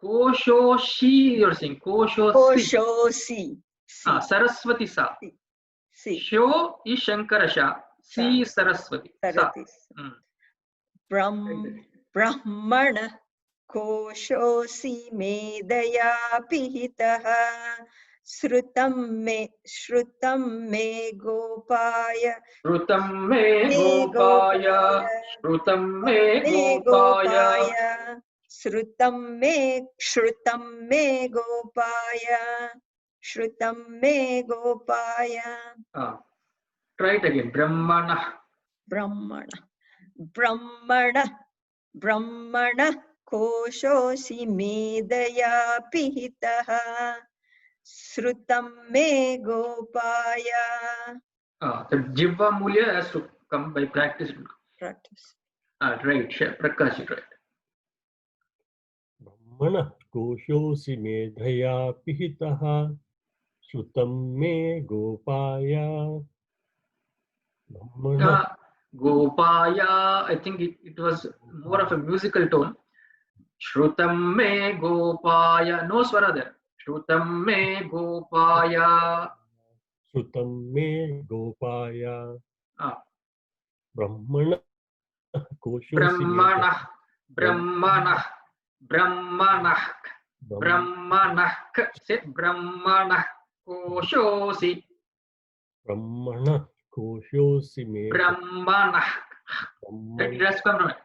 Koshoshi, you're saying Koshosi. कोशोऽसि. Saraswati sa. Sho is Shankarasha. Si Saraswati. ब्रह्मण कोशोऽसि मेधया पिहितः श्रुतं मे गोपाय. Shrutam me gopaya. Shrutam me gopaya. श्रुतं मे गोपाय. श्रुतं मे गोपाय. Try it again. Brahmana. ब्रह्मणः ब्रह्मणः कोशोऽसि मेधया पिहितः श्रुतं मे गोपाय. The Jivva Mulya has to come by practice. Practice. Right, Prakash, right. ब्रह्मणः कोशोऽसि मेधया पिहितः श्रुतं मे गोपाय. ब्रह्मणः Gopaya, I think it was more of a musical tone. Shrutam me Gopaya, no swara there. Shrutam me Gopaya. श्रुतं मे गोपाय. Ah, ब्रह्मणः कोशोऽसि Brahmanah, Brahmanah, Brahmanah, Brahmanah. Say Brahmanah, Koshosi. ब्रह्मणः कोशोऽसि मेधया. Brahmanah. That does come from it.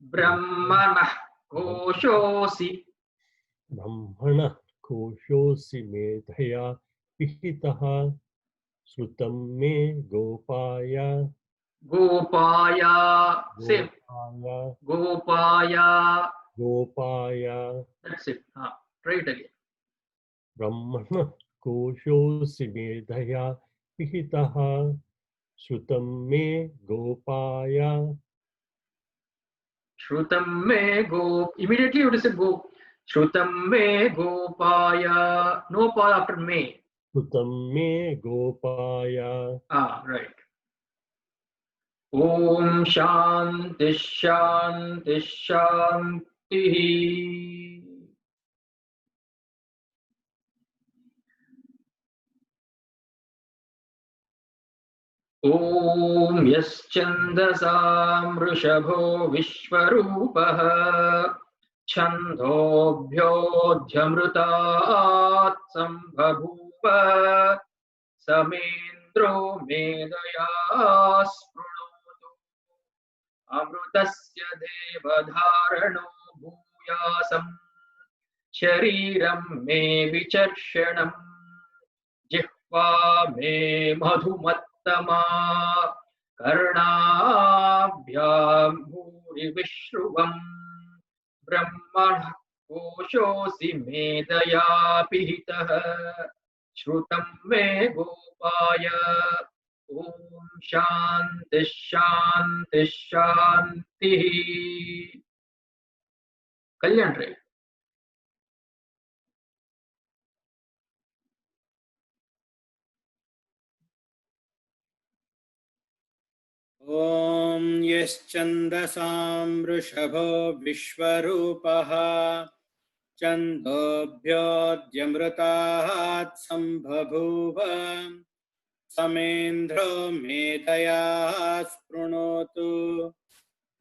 Brahmanah, Koshosi. ब्रह्मणः कोशोऽसि मेधया पिहितः श्रुतं मे गोपाय. Gopaya. Same. गोपाय Gopaya. गोपाय. That's it. Try it again. ब्रह्मणः कोशोऽसि मेधया पिहितः श्रुतं मे गोपाय. Shrutam me go. Immediately you have to say go. Shrutam me Gopaya. No pa after me. श्रुतं मे गोपाय. Right. Om Shanti Shanti Shanti. Om Yaschandasam Rishabho Vishwarupah Chandobhyodhyamrutat Sambhabhuva Samendro Medaya Sprunotu Amrutasya Devadharano Bhuyasam Shariram Me Vicharshanam Jihva Me Madhumattama Karnabhyam Bhuri Vishruvam Brahmanah Koshosi Medaya Pihitah Shrutam Me Gopaya. Om Shanti Shanti Shanti. Kalyan, right? ॐ यश्चन्दसां वृषभो विश्वरूपः छन्दोभ्योऽध्यमृतात् सम्बभूव समेन्द्रो मेधया स्पृणोतु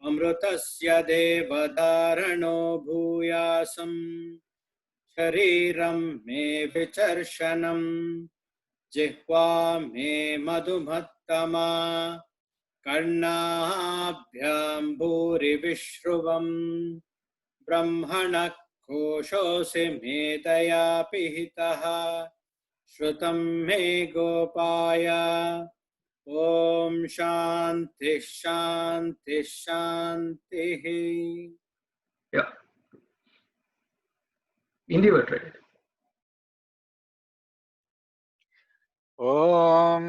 अमृतस्य देवधारणो भूयासम् शरीरं मे विचर्षणम् जिह्वा मे मधुमत्तमा कर्णाभ्यां भूरिविश्रुवम् ब्रह्मणः कोशोऽसि मेधया पिहितः श्रुतं मे गोपाय. ॐ शान्ति शान्ति शान्तिः. Yeah. Hindi word, right? Om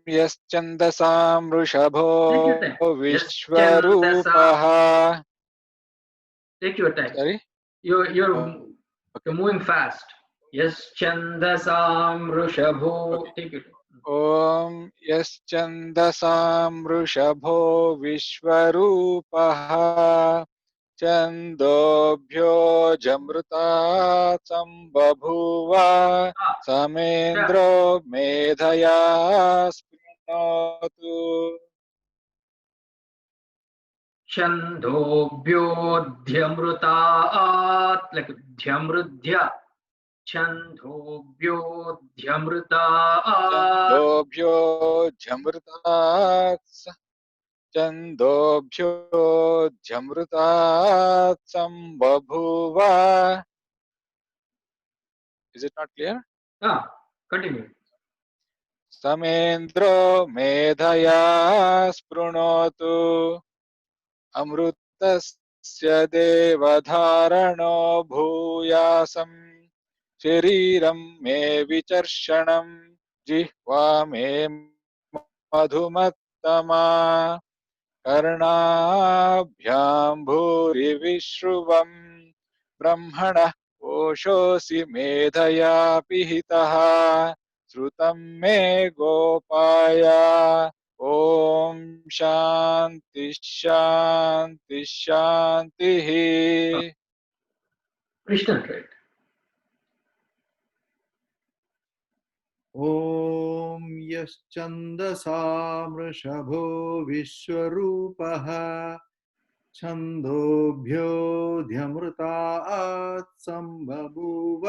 यश्चन्दसां वृषभो Take your time. विश्वरूपः. Take your time. Sorry? You're moving fast. Yes, Chandasam Rushabho. Take your time. Om यश्चन्दसां वृषभो विश्वरूपः छन्दोभ्योऽजमृतात् सम्बभूव समेन्द्रो मेधया स्पृणोतु Chandobhyodhyamrutat, like Dhyamrudhya. Chandobhyodhyamrutat. छन्दोभ्योऽध्यमृतात् सम्बभूव. Is it not clear? Continue. समेन्द्रो मेधया स्पृणोतु अमृतस्य देवधारणो भूयासं शरीरं मे विचर्षणं जिह्वा मे मधुमत्तमा कर्णाभ्यां भूरिविश्रुवं ब्रह्मणः कोशोऽसि मेधया पिहितः श्रुतं मे गोपाय ओम शांति शांति शांतिः Krishna, right? ॐ यश्चन्दसा मृषभो विश्वरूपः छन्दोभ्योऽध्यमृतात् सम्बभूव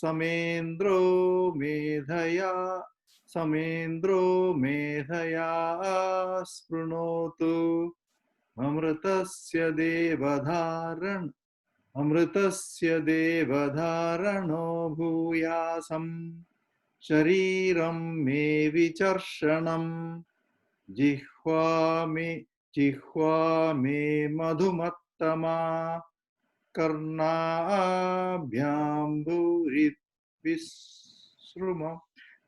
समेन्द्रो मेधया स्पृणोतु अमृतस्य देवधारणो भूयासं शरीरं मे विचर्षणं जिह्वा मे मधुमत्तमा कर्णाभ्यां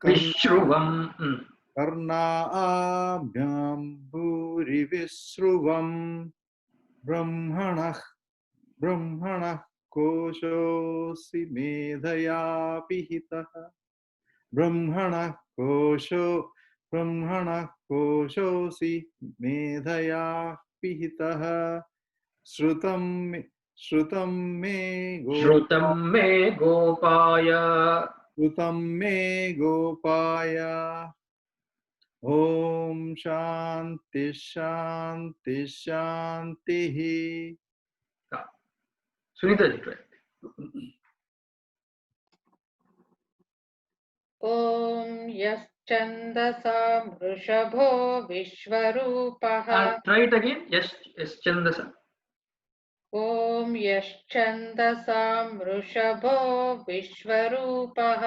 Vishruvam. कर्णाभ्यां भूरिविश्रुवं ब्रह्मणः कोशोऽसि मेधया पिहितः ब्रह्मणः कोशोऽसि मेधया पिहितः श्रुतं मे Shrutam me gopaya. श्रुतं मे गोपाय ॐ शान्ति शान्ति शान्तिः Sunita ji, right? Om यश्चन्दसा वृषभो विश्वरूपः Try it again. Yes, Chandasa. Om यश्चन्दसा वृषभो विश्वरूपः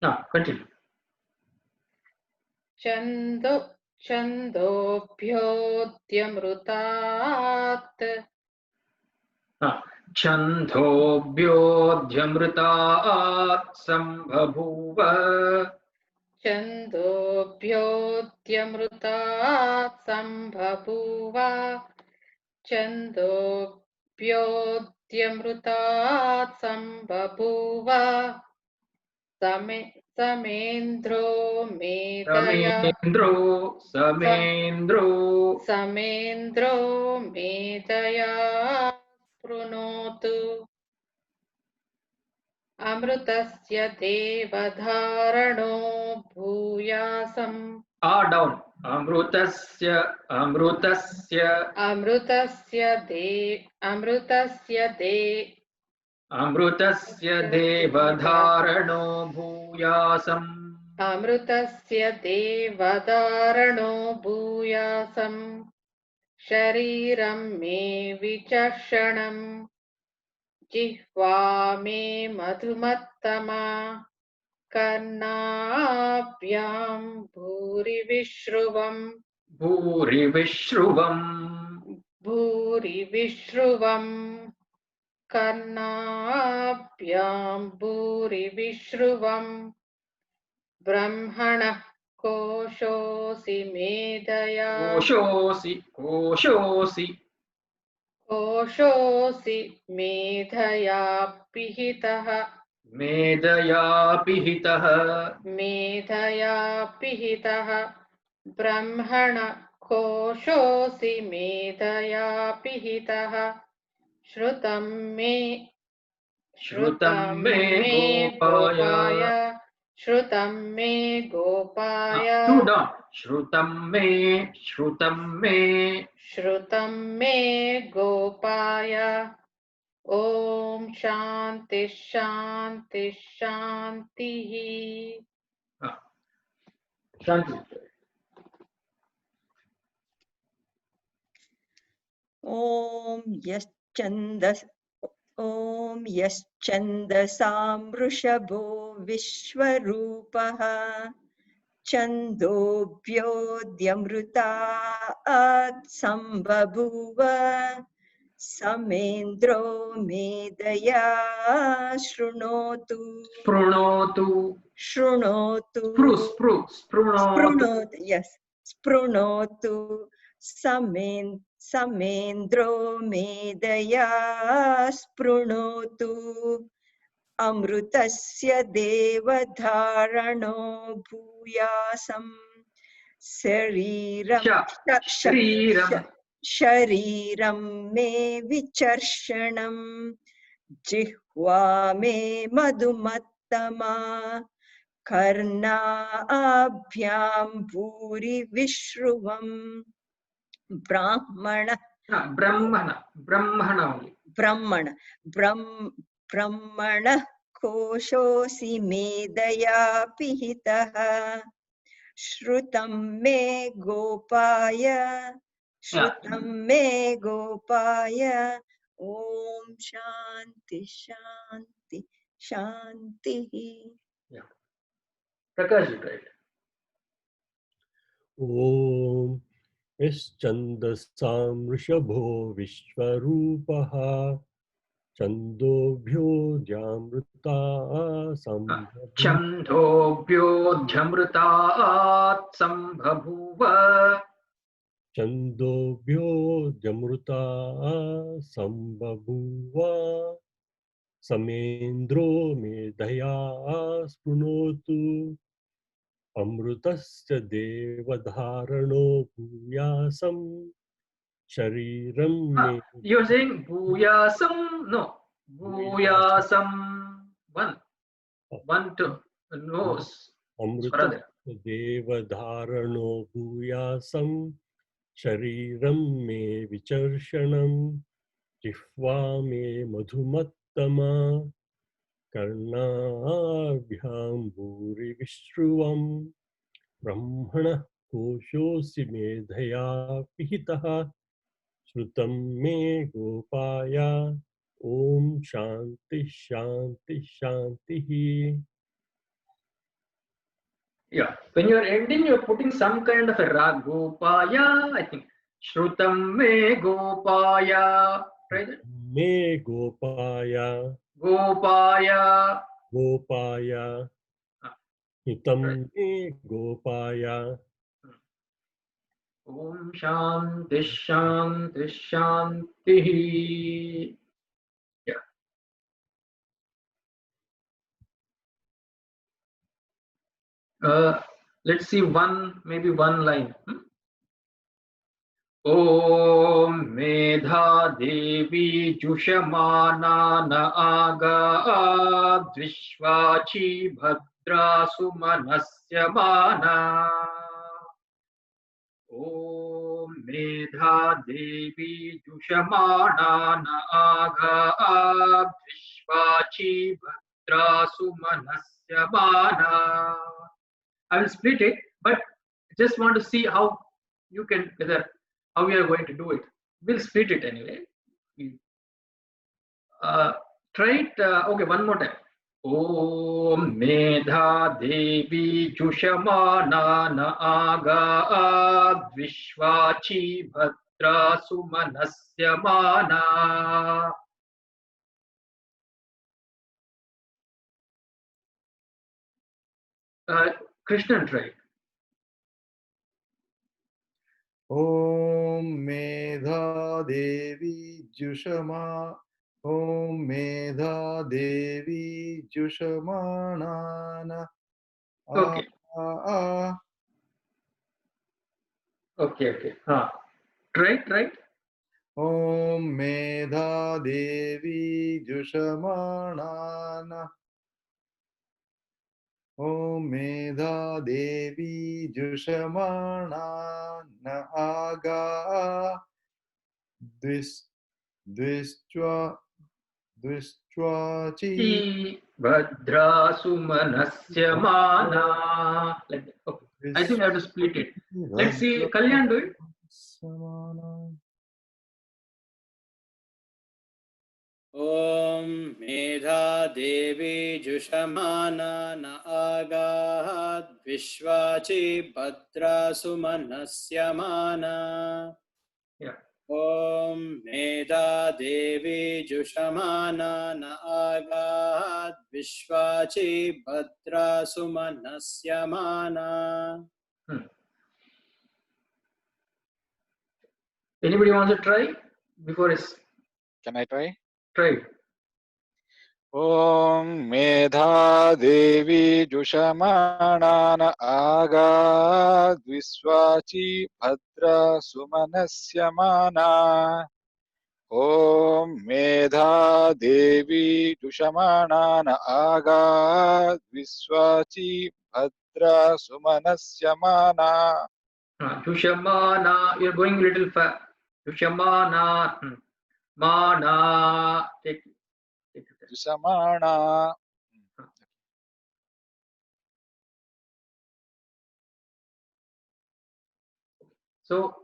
No, continue. छन्दोभ्योऽद्यमृतात् छन्दोभ्योऽध्यमृतात् सम्बभूव छन्दोभ्योऽद्यमृतात् सम्बभूव छन्दोभ्योऽद्यमृतात् सम्बभूव समेन्द्रो मेधया समेन्द्रो मेधया स्पृणोतु अमृतस्य देवधारणो भूयासम् down. अमृतस्य देवधारणो भूयासम् अमृतस्य देवधारणो भूयासम् शरीरं मे विचर्षणम् जिह्वा मे मधुमत्तमा कर्णाभ्यां भूरिविश्रुवम् कर्णाभ्यां भूरिविश्रुवम् ब्रह्मणः कोशोऽसि मेधया कोशोऽसि मेधया पिहितः ब्रह्मण कोशोऽसि मेधया पिहितः श्रुतं मे गोपाय श्रुतं मे गोपाय ओम शांति शांति शांतिः शांति ॐ यश्चन्दसा वृषभो विश्वरूपः छन्दोभ्योऽद्यमृतात् सम्बभूव समेन्द्रो मेदया शृणोतु Sprunotu. शृणोतु Sprunotu. yes स्पृणोतु समेन्द्रो मेदया स्पृणोतु अमृतस्य देवधारणो भूयासं शरीरं मे विचर्षणं जिह्वा मे मधुमत्तमा कर्णाभ्यां भूरि विश्रुवम् ब्राह्मण कोशोऽसि मेदया पिहितः श्रुतं मे गोपाय ॐ शान्ति शान्ति शान्तिः. Prakash, right? ॐ यश्चन्दसां वृषभो विश्वरूपः छन्दोभ्योऽजामृता छन्दोभ्योऽध्यमृतात् सम्बभूव छन्दोभ्योऽजमृता सम्बभूव समेन्द्रो मेधया स्पृणोतु अमृतस्य देवधारणो भूयासं शरीरं मे. You're saying bhuyasam? No. Bhuyasam. One, two. No. अमृतस्य देवधारणो भूयासं शरीरं मे विचर्षणं जिह्वा मे मधुमत्तमा कर्णाभ्यां भूरि विश्रुवम् ब्रह्मणः कोशोऽसि मेधया पिहितः श्रुतं मे गोपाय ॐ शान्ति शान्ति शान्तिः. Yeah. When you're ending, you're putting some kind of a rag. Gopaya, I think. Shrutam me Gopaya. Right? Me Gopaya. Gopaya. Gopaya. Shrutam me Gopaya. Om Shanti Shanti Shanti. Yeah. Let's see maybe one line. Om Medha Devi Jushamana na aga Vishvachi Bhadra Sumanasya Mana. Om Medha Devi Jushamana na aga Vishvachi Bhadra Sumanasya Mana. I will split it, but just want to see how you can, how we are going to do it. We'll split it anyway. Try it. Okay, one more time. Om Medha Devi Jushamana na aga Vishvachi Bhadra Sumanasya Mana. Krishnan, try. Om Medha Devi Jushama. Om Medha Devi Jushamanana. Okay. Okay. Try. Om Medha Devi Jushamanana. Om Medha Devi Jushamana na aga Dvishwachi Bhadra Sumanasya Mana. Like that. Okay. I think I have to split it. Let's see. Kalyan, do it. ॐ मेधा देवी जुषमाना न आगात् विश्वाची भद्रा सुमनस्यमाना Yeah. ॐ मेधा देवी जुषमाना न आगात् विश्वाची भद्रा सुमनस्यमाना Anybody wants to try before is Can I try? try? ॐ मेधा देवी जुषमाणान आगाद् विश्वाची भद्रा सुमनस्यमाना ॐ मेधा देवी जुषमाणान आगाद् विश्वाची भद्रा सुमनस्यमाना Jushamana, you're going little fast. Jushamana, mana. Take it. जुषमाणा. So,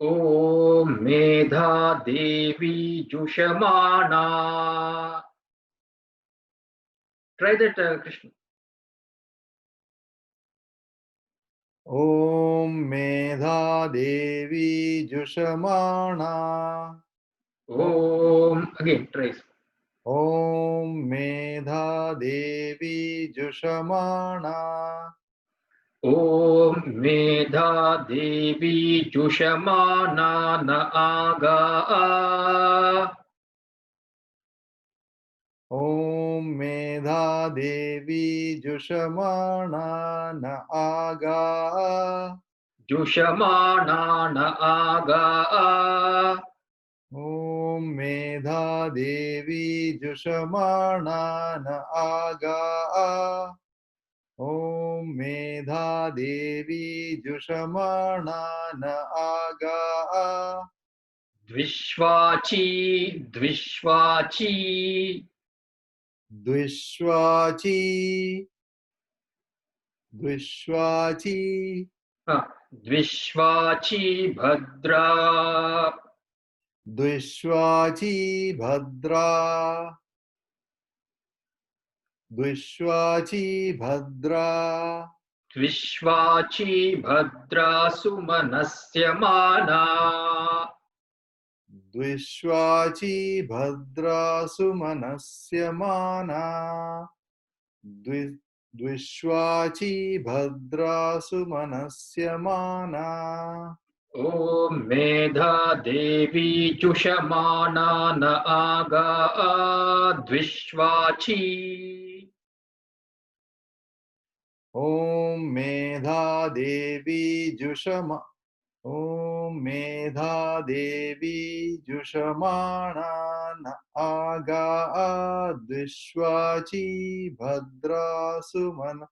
Om Medha Devi Jushamana. Try that, Krishna. Om Medha Devi Jushamana. Om, again, try. Om Medha Devi Jushamana. Om Medha Devi Jushamana na aga. Om Medha Devi Jushamana na aga. Jushamana na aga. Om Medha Devi Jushamana na aga. Om Medha Devi Jushamana na aga. Dvishvachi, Dvishvachi. Dvishvachi. Dvishvachi. Dvishvachi Bhadra. Dvishvachi Bhadra. Dvishvachi Bhadra. Dvishvachi Bhadra Sumanasyamana. Dvishvachi Bhadra Sumanasyamana. Dvishvachi Bhadra Sumanasyamana. Om Medha Devi Jushamana na aga Dvishvachi. Om Medha Devi Jushama. Om Medha Devi Jushamana na aga Dvishvachi Bhadra Sumana.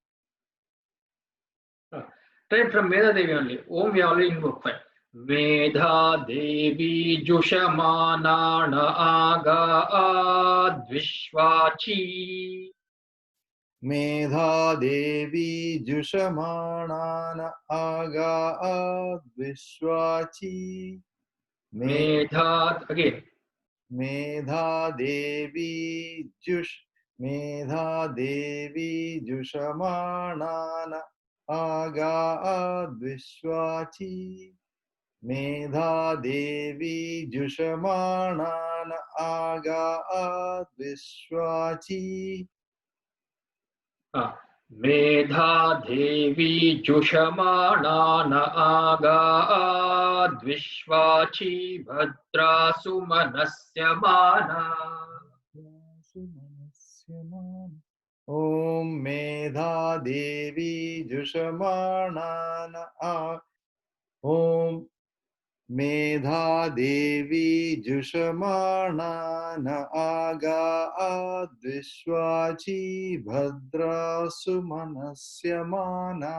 Try from Medha Devi only. Om we already invoked. Fine. Medha Devi Jushamana na aga Dvishvachi. Medha Devi Jushamana na aga Dvishvachi. Medha again. Medha Devi Medha Devi Jushamana na aga Dvishvachi. Medha Devi Jushamana na aga Dvishvachi. Medha Devi Jushamana na aga Dvishvachi Bhadra Sumanasyamana. Om Medha Devi Jushamana na Om Medha Devi Jushamana na aga Dvishvachi Bhadra Sumanasyamana.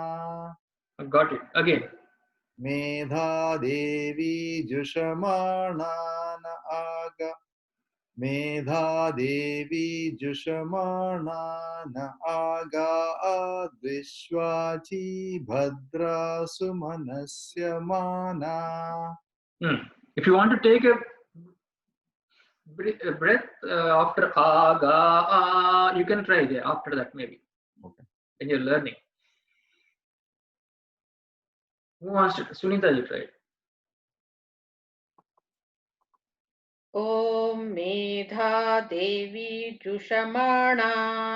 Got it. Again. Medha Devi Jushamana na aga. Medha Devi Jushamana na aga Dvishvachi Bhadra Sumanasyamana. If you want to take a breath after aga, you can try there after that maybe. Okay. When you're learning. Who wants to? Sunita, you try. ॐ मेधा देवी जुषमाणा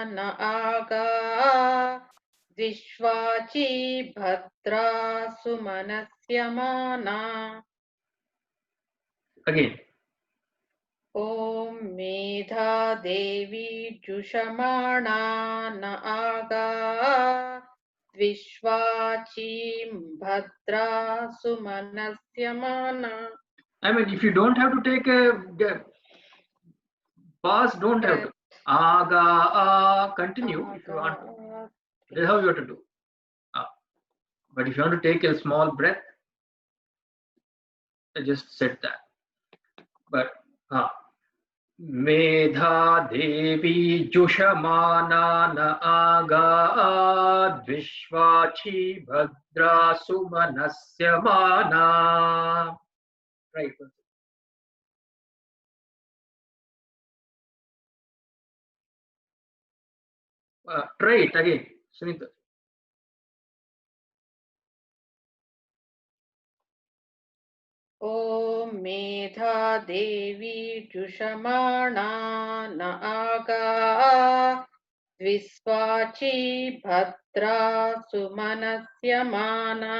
न आगा विश्वाची भद्रा सुमनस्यमाना Again. ॐ मेधा देवी जुषमाणा न आगा विश्वाची भद्रा सुमनस्यमाना. I mean, if you don't have to take a pause, don't have to. Aga, continue if you want to. That's how you have to do. But if you want to take a small breath, I just said that. But Medha Devi Jushamana na aga Vishwachi Bhadra Sumanasya Mana. Right. Try it again, Sunita. ॐ मेधा देवी जुषमाणा न आगा विश्वाची भद्रा सुमनस्यमाना.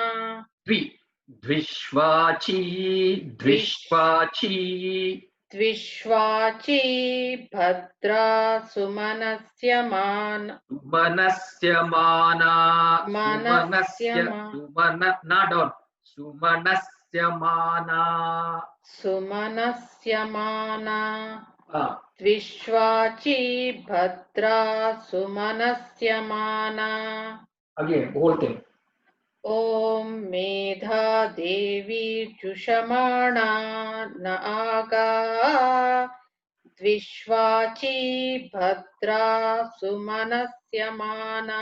Dvishvachi द्विश्वाची भद्रा सुमनस्यमाना. सुमनस्यमाना द्विश्वाची भद्रा सुमनस्यमाना. Again, whole thing. ॐ मेधा देवी जुषमाणा न आगा द्विश्वाची भद्रा सुमनस्यमाना.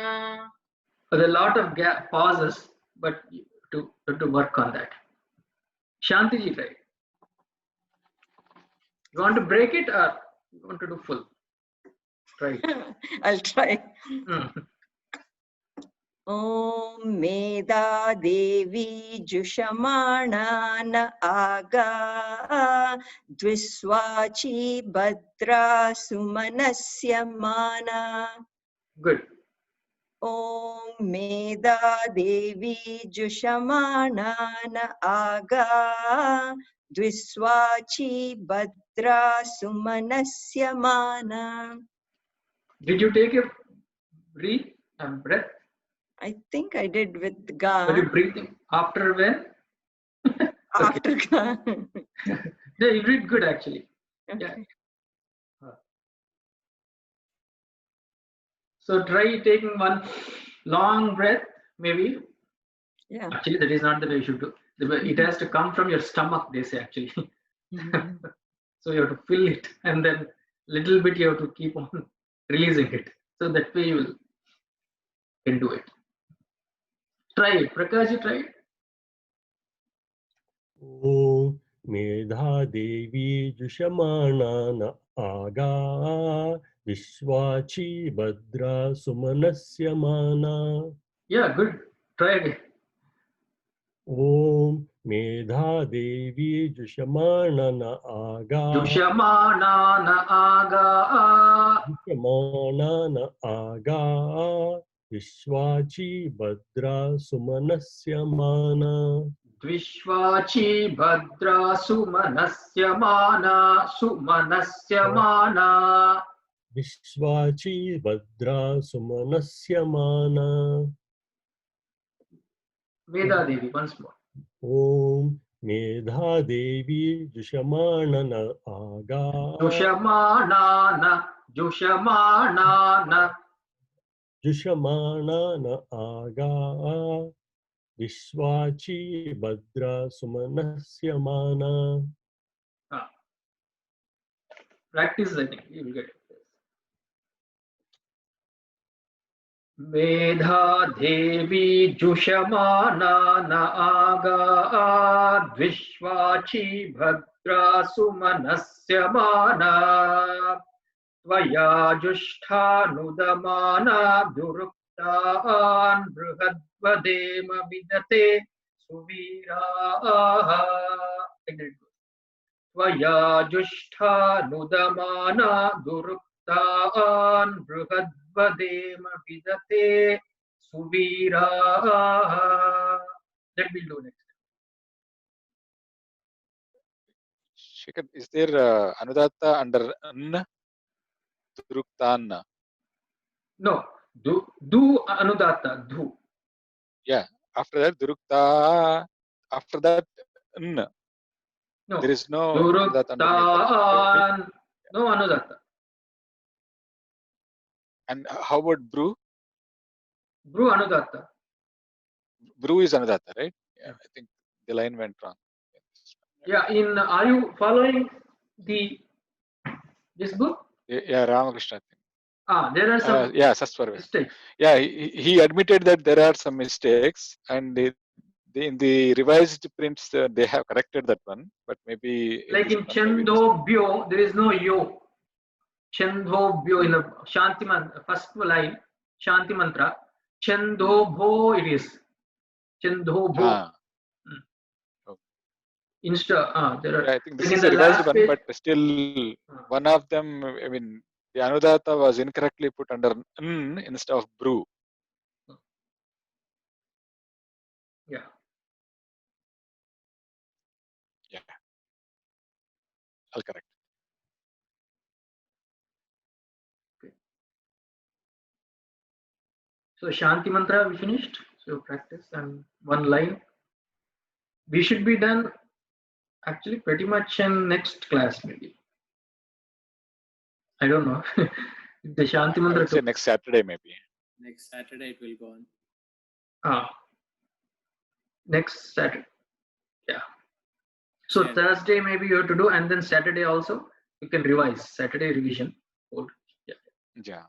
There's a lot of pauses, but to work on that. Shanti ji, try. You want to break it or you want to do full? Try. I'll try. Om Medha Devi Jushamana na aga Dviswachi Bhadra Sumanasya Mana. Good. Om Medha Devi Jushamana na aga Dviswachi Bhadra Sumanasya Mana. Did you take a breath? I think I did with Ga. Were you breathing after when? After Ga. Yeah, you did good actually. Okay. Yeah. So try taking one long breath, maybe. Yeah. Actually, that is not the way you should do. It has to come from your stomach, they say actually. So you have to fill it and then little bit you have to keep on releasing it. So that way you can do it. Try it. Prakash, you try it. Om Medha Devi Jushamana na aga Vishwachi Bhadra Sumanasya Mana. Yeah, good. Try again. Om Medha Devi Jushamana na aga Jushamana na aga Jushamana na aga Vishwachi Bhadra Sumanasya Mana. Dvishvachi Bhadra Sumanasya Mana Sumanasya Mana. Vishwachi Bhadra Sumanasya Mana. Medha Devi, once more. Om Medha Devi Jushamana na aga Jushamana na Jushamana na aga Vishwachi Bhadra Sumanasya Mana. Practice, I think you will get it. मेधा देवी जुषमाना न आगा द्विष्वाची भद्रा सुमनस्य माना त्वया जुष्ठानुदमाना दुरुक्तान् बृहद्वदेम विदते सुवीराः त्वया जुष्ठानुदमाना दुरुक्तान् बृहद्वदेम विदते सुवीराः. That will do next. Shikhar, is there Anudatta under N? Duruktan. No, do anudatta, do. Yeah, after that Durukta, after that N. No, There is no Anudatta underneath that, right? no anudatta. And how about Bru? Bru anudatta. Bru is Anudatta, right? Yeah, I think the line went wrong. Yeah, are you following this book? Yeah, Ramakrishna. There are some Yeah, Saswara. mistakes. Yeah, he admitted that there are some mistakes, and in the revised prints they have corrected that one, but maybe Like in this one, maybe this- Chandobhyo, there is no yo. Chandobhyo in the Shanti mantra, first line, Shanti mantra. Chandobho it is. Chandobho. Ah, Instead, there are. yeah, I think this in is the a revised last one, page- but still one of them, I mean, the Anudatta was incorrectly put under N instead of Bru. Yeah. Yeah, I'll correct. So Shanti mantra we finished. So practice and one line. We should be done actually pretty much in next class maybe. I don't know. The Shanti I mantra. would say next Saturday maybe. Next Saturday it will go on. Next Saturday. Yeah. So Yeah. Thursday maybe you have to do, and then Saturday also you can revise. Saturday revision. Yeah.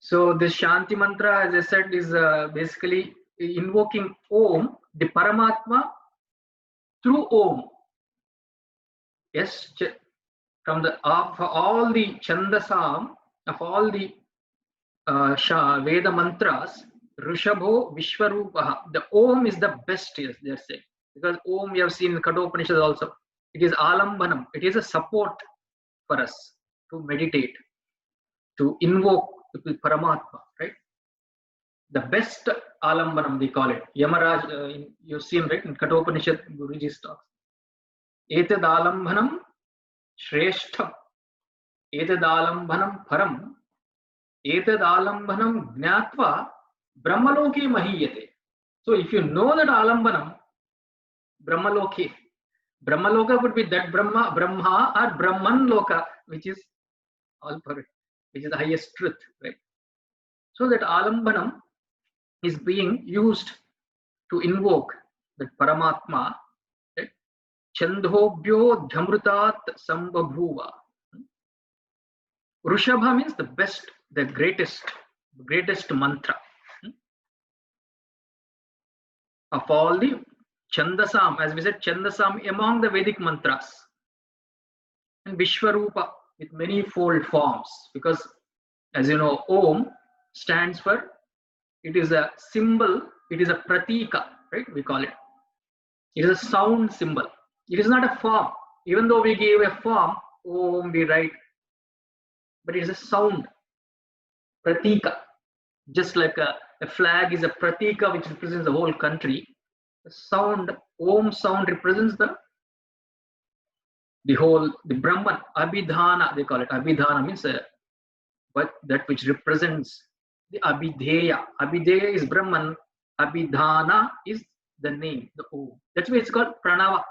So this Shanti mantra, as I said, is basically invoking Om, the Paramatma, through Om. Yes, from the of all the Chandasam, of all the Veda mantras, Rishabho Vishwarupaha. The Om is the best, yes, they say. Because Om we have seen in Kathopanishad also. It is Alambhanam. It is a support for us to meditate, to invoke the Paramatma, right? The best Alambhanam, they call it. Yamaraj, you've seen, right? In Kathopanishad, Guruji's talks. Etad Alambhanam Shreshtham. Etad Alambhanam Param. Etad Alambhanam Gnatva Brahmaloke Mahiyate. So if you know that Alambhanam, Brahmaloke, Brahmaloka would be that Brahma or Brahman Loka, which is all perfect, which is the highest truth, right? So that Alambhanam is being used to invoke that Paramatma, right? Chandobhyo Dhamrutat Sambhabhuva. Rushabha means the best, the greatest mantra of all the Chandasam, as we said, Chandasam among the Vedic mantras, and Vishwarupa with many fold forms, because as you know, Om stands for, it is a symbol, it is a pratika, right? We call it. It is a sound symbol. It is not a form. Even though we give a form, Om we write, but it is a sound, pratika. Just like a flag is a pratika which represents the whole country. The sound, Om sound represents the whole, the Brahman, Abhidhana, they call it. Abhidhana means but that which represents the Abhideya. Abhideya is Brahman, Abhidhana is the name, the Om. That's why it's called Pranava.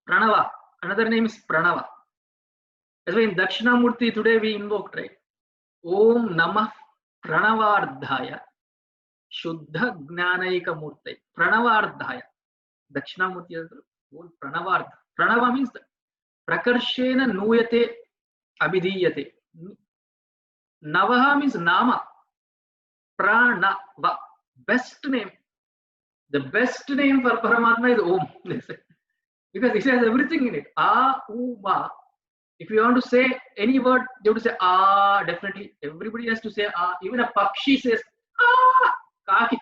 Pranava, another name is Pranava. That's why in Dakshinamurti today we invoked, right? Om Namah Pranavardhaya Shuddha Gnanaika Murti. Pranavardhaya. Dakshinamurti is the Pranavardha. Pranava means the Prakarshena Nuyate Abhidiyate. Navaha means Nama. Pranava. Best name. The best name for Paramatma is Om. Because it has everything in it. A, U, Ma. If you want to say any word, you have to say ah, definitely. Everybody has to say ah. Even a pakshi says ah. Kaki.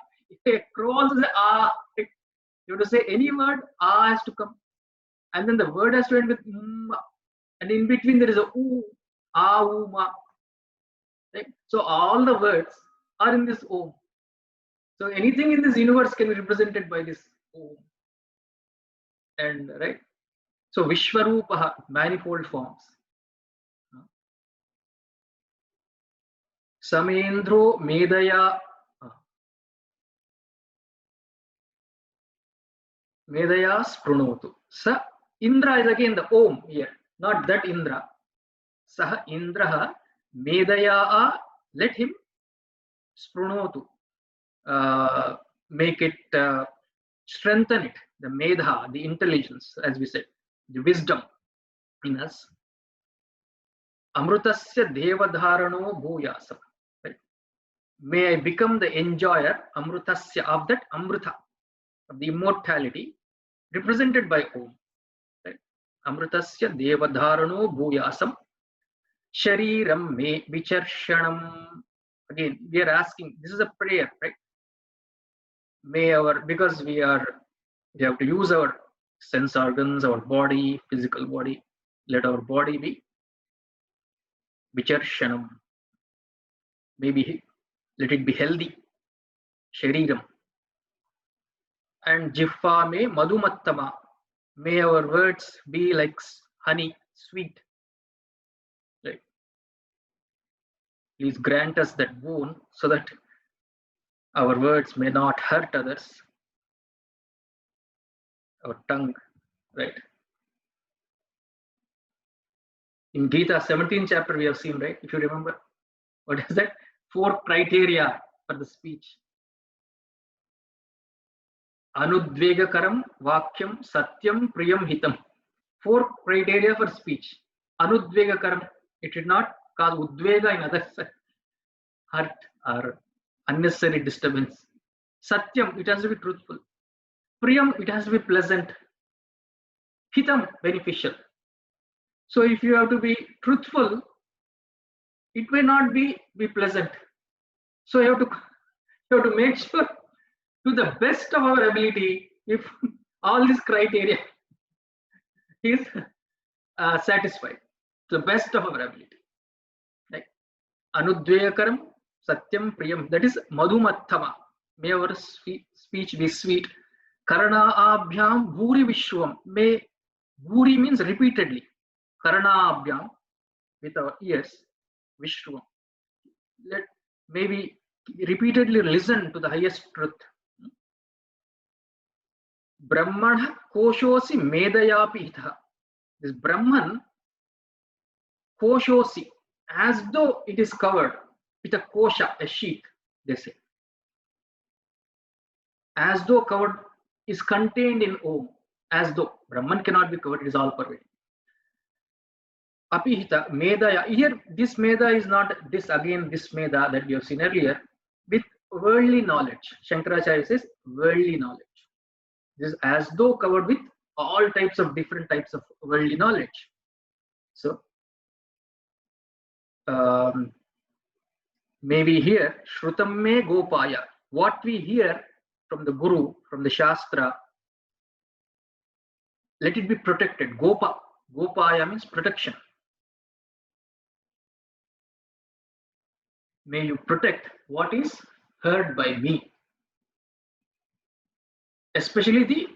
A crow also says ah. You have to say any word, ah has to come. And then the word has to end with m. And in between there is a u, ah, u, ma. Right? So all the words are in this om. So anything in this universe can be represented by this om. And right? So Vishwarupaha, manifold forms. Samendro Medaya. Medaya Sprunotu. Sa Indra is again the Om here, not that Indra. Saha Indraha Medaya, let him Sprunotu. Make it, strengthen it, the Medha, the intelligence, as we said, the wisdom in us. Amrutasya Devadharano Bhuyasam. Right? May I become the enjoyer, Amrutasya, of that Amrita, of the immortality, represented by Om. Right? Amrutasya Devadharano Bhuyasam. Shariram me vicharshanam. Again, we are asking, this is a prayer, right? May our, because we have to use our sense organs, our body, physical body, let our body be vicharshanam. Maybe let it be healthy. Shariram. And jiffa me madhumattama. May our words be like honey, sweet. Right? Please grant us that boon so that our words may not hurt others. Our tongue, right? In Gita 17th chapter we have seen, right? If you remember, what is that? 4 criteria for the speech. Anudvegakaram vakyam satyam priyam hitam. 4 criteria for speech. Anudvegakaram, it should not cause udvega in others, hurt or unnecessary disturbance. Satyam, it has to be truthful. Priyam, it has to be pleasant. Hitam, beneficial. So if you have to be truthful, it may not be pleasant. So you have to make sure to the best of our ability, if all these criteria is satisfied, to the best of our ability. Right? Anudvegakaram, satyam, priyam. That is madhumattama. May our speech be sweet. Karana abhyam bhuri vishwam. May bhuri means repeatedly. Karana abhyam, with our ears, vishwam. Let maybe repeatedly listen to the highest truth. Brahmana koshosi medayapi hitha. This Brahman koshosi, as though it is covered with a kosha, a sheath, they say. As though covered, is contained in Om. As though Brahman cannot be covered, it is all pervading. Apihita, Medaya. Here, this Meda is not this, again, this Meda that we have seen earlier, with worldly knowledge. Shankaracharya says worldly knowledge. This is as though covered with all types of different types of worldly knowledge. So, maybe here, Shrutam me Gopaya. What we hear from the Guru, from the Shastra, let it be protected. Gopa. Gopaya means protection. May you protect what is heard by me. Especially the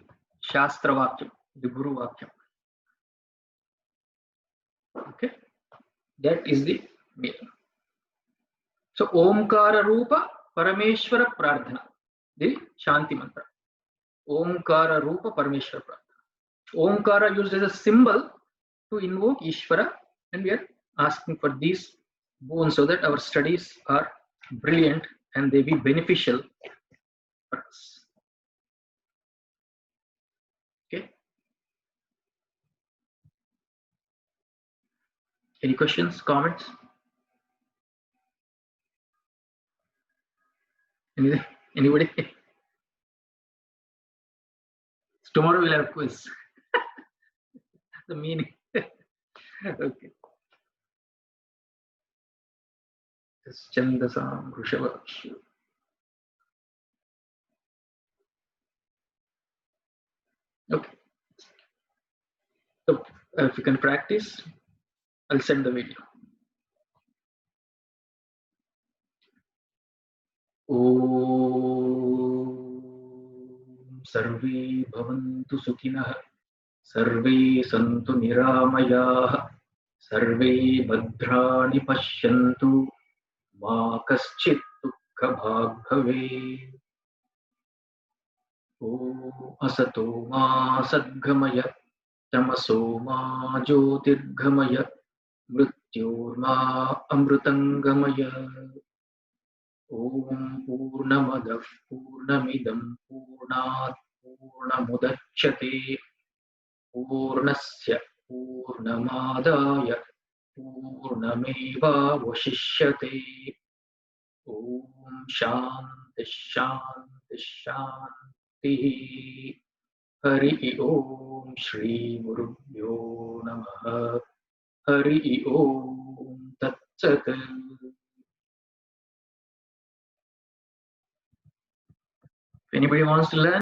Shastra Vakyam, the Guru Vakyam. Okay, that is the meaning. So, Omkara Rupa Parameshwara Prarthana, the Shanti Mantra. Omkara Rupa Parameshwara Prarthana. Omkara used as a symbol to invoke Ishvara, and we are asking for these boons so that our studies are brilliant and they be beneficial for us. Okay. Any questions, comments? Anybody? Tomorrow we'll have quiz. The meaning. Okay. Chandasam Rishabha. Okay. So if you can practice, I'll send the video. Om Sarve Bhavantu Sukhinah, Sarve Santu Niramayah, Sarve Bhadrani Pashyantu, Ma Kaschit Dukkha Bhag Bhave. Om Asato Ma Sadgamaya, Tamaso Ma Jyotirgamaya, Mrityorma Amrutangamaya. Om Purnamadav Purnamidam Purnat Purnamudachyate Purnasya Purnamadaya Purnameva Vashishyate. Om Shanti Shanti Shanti. Hari Om Shri Gurubhyo Namaha. Hari Om Tat Sat. If anybody wants to learn,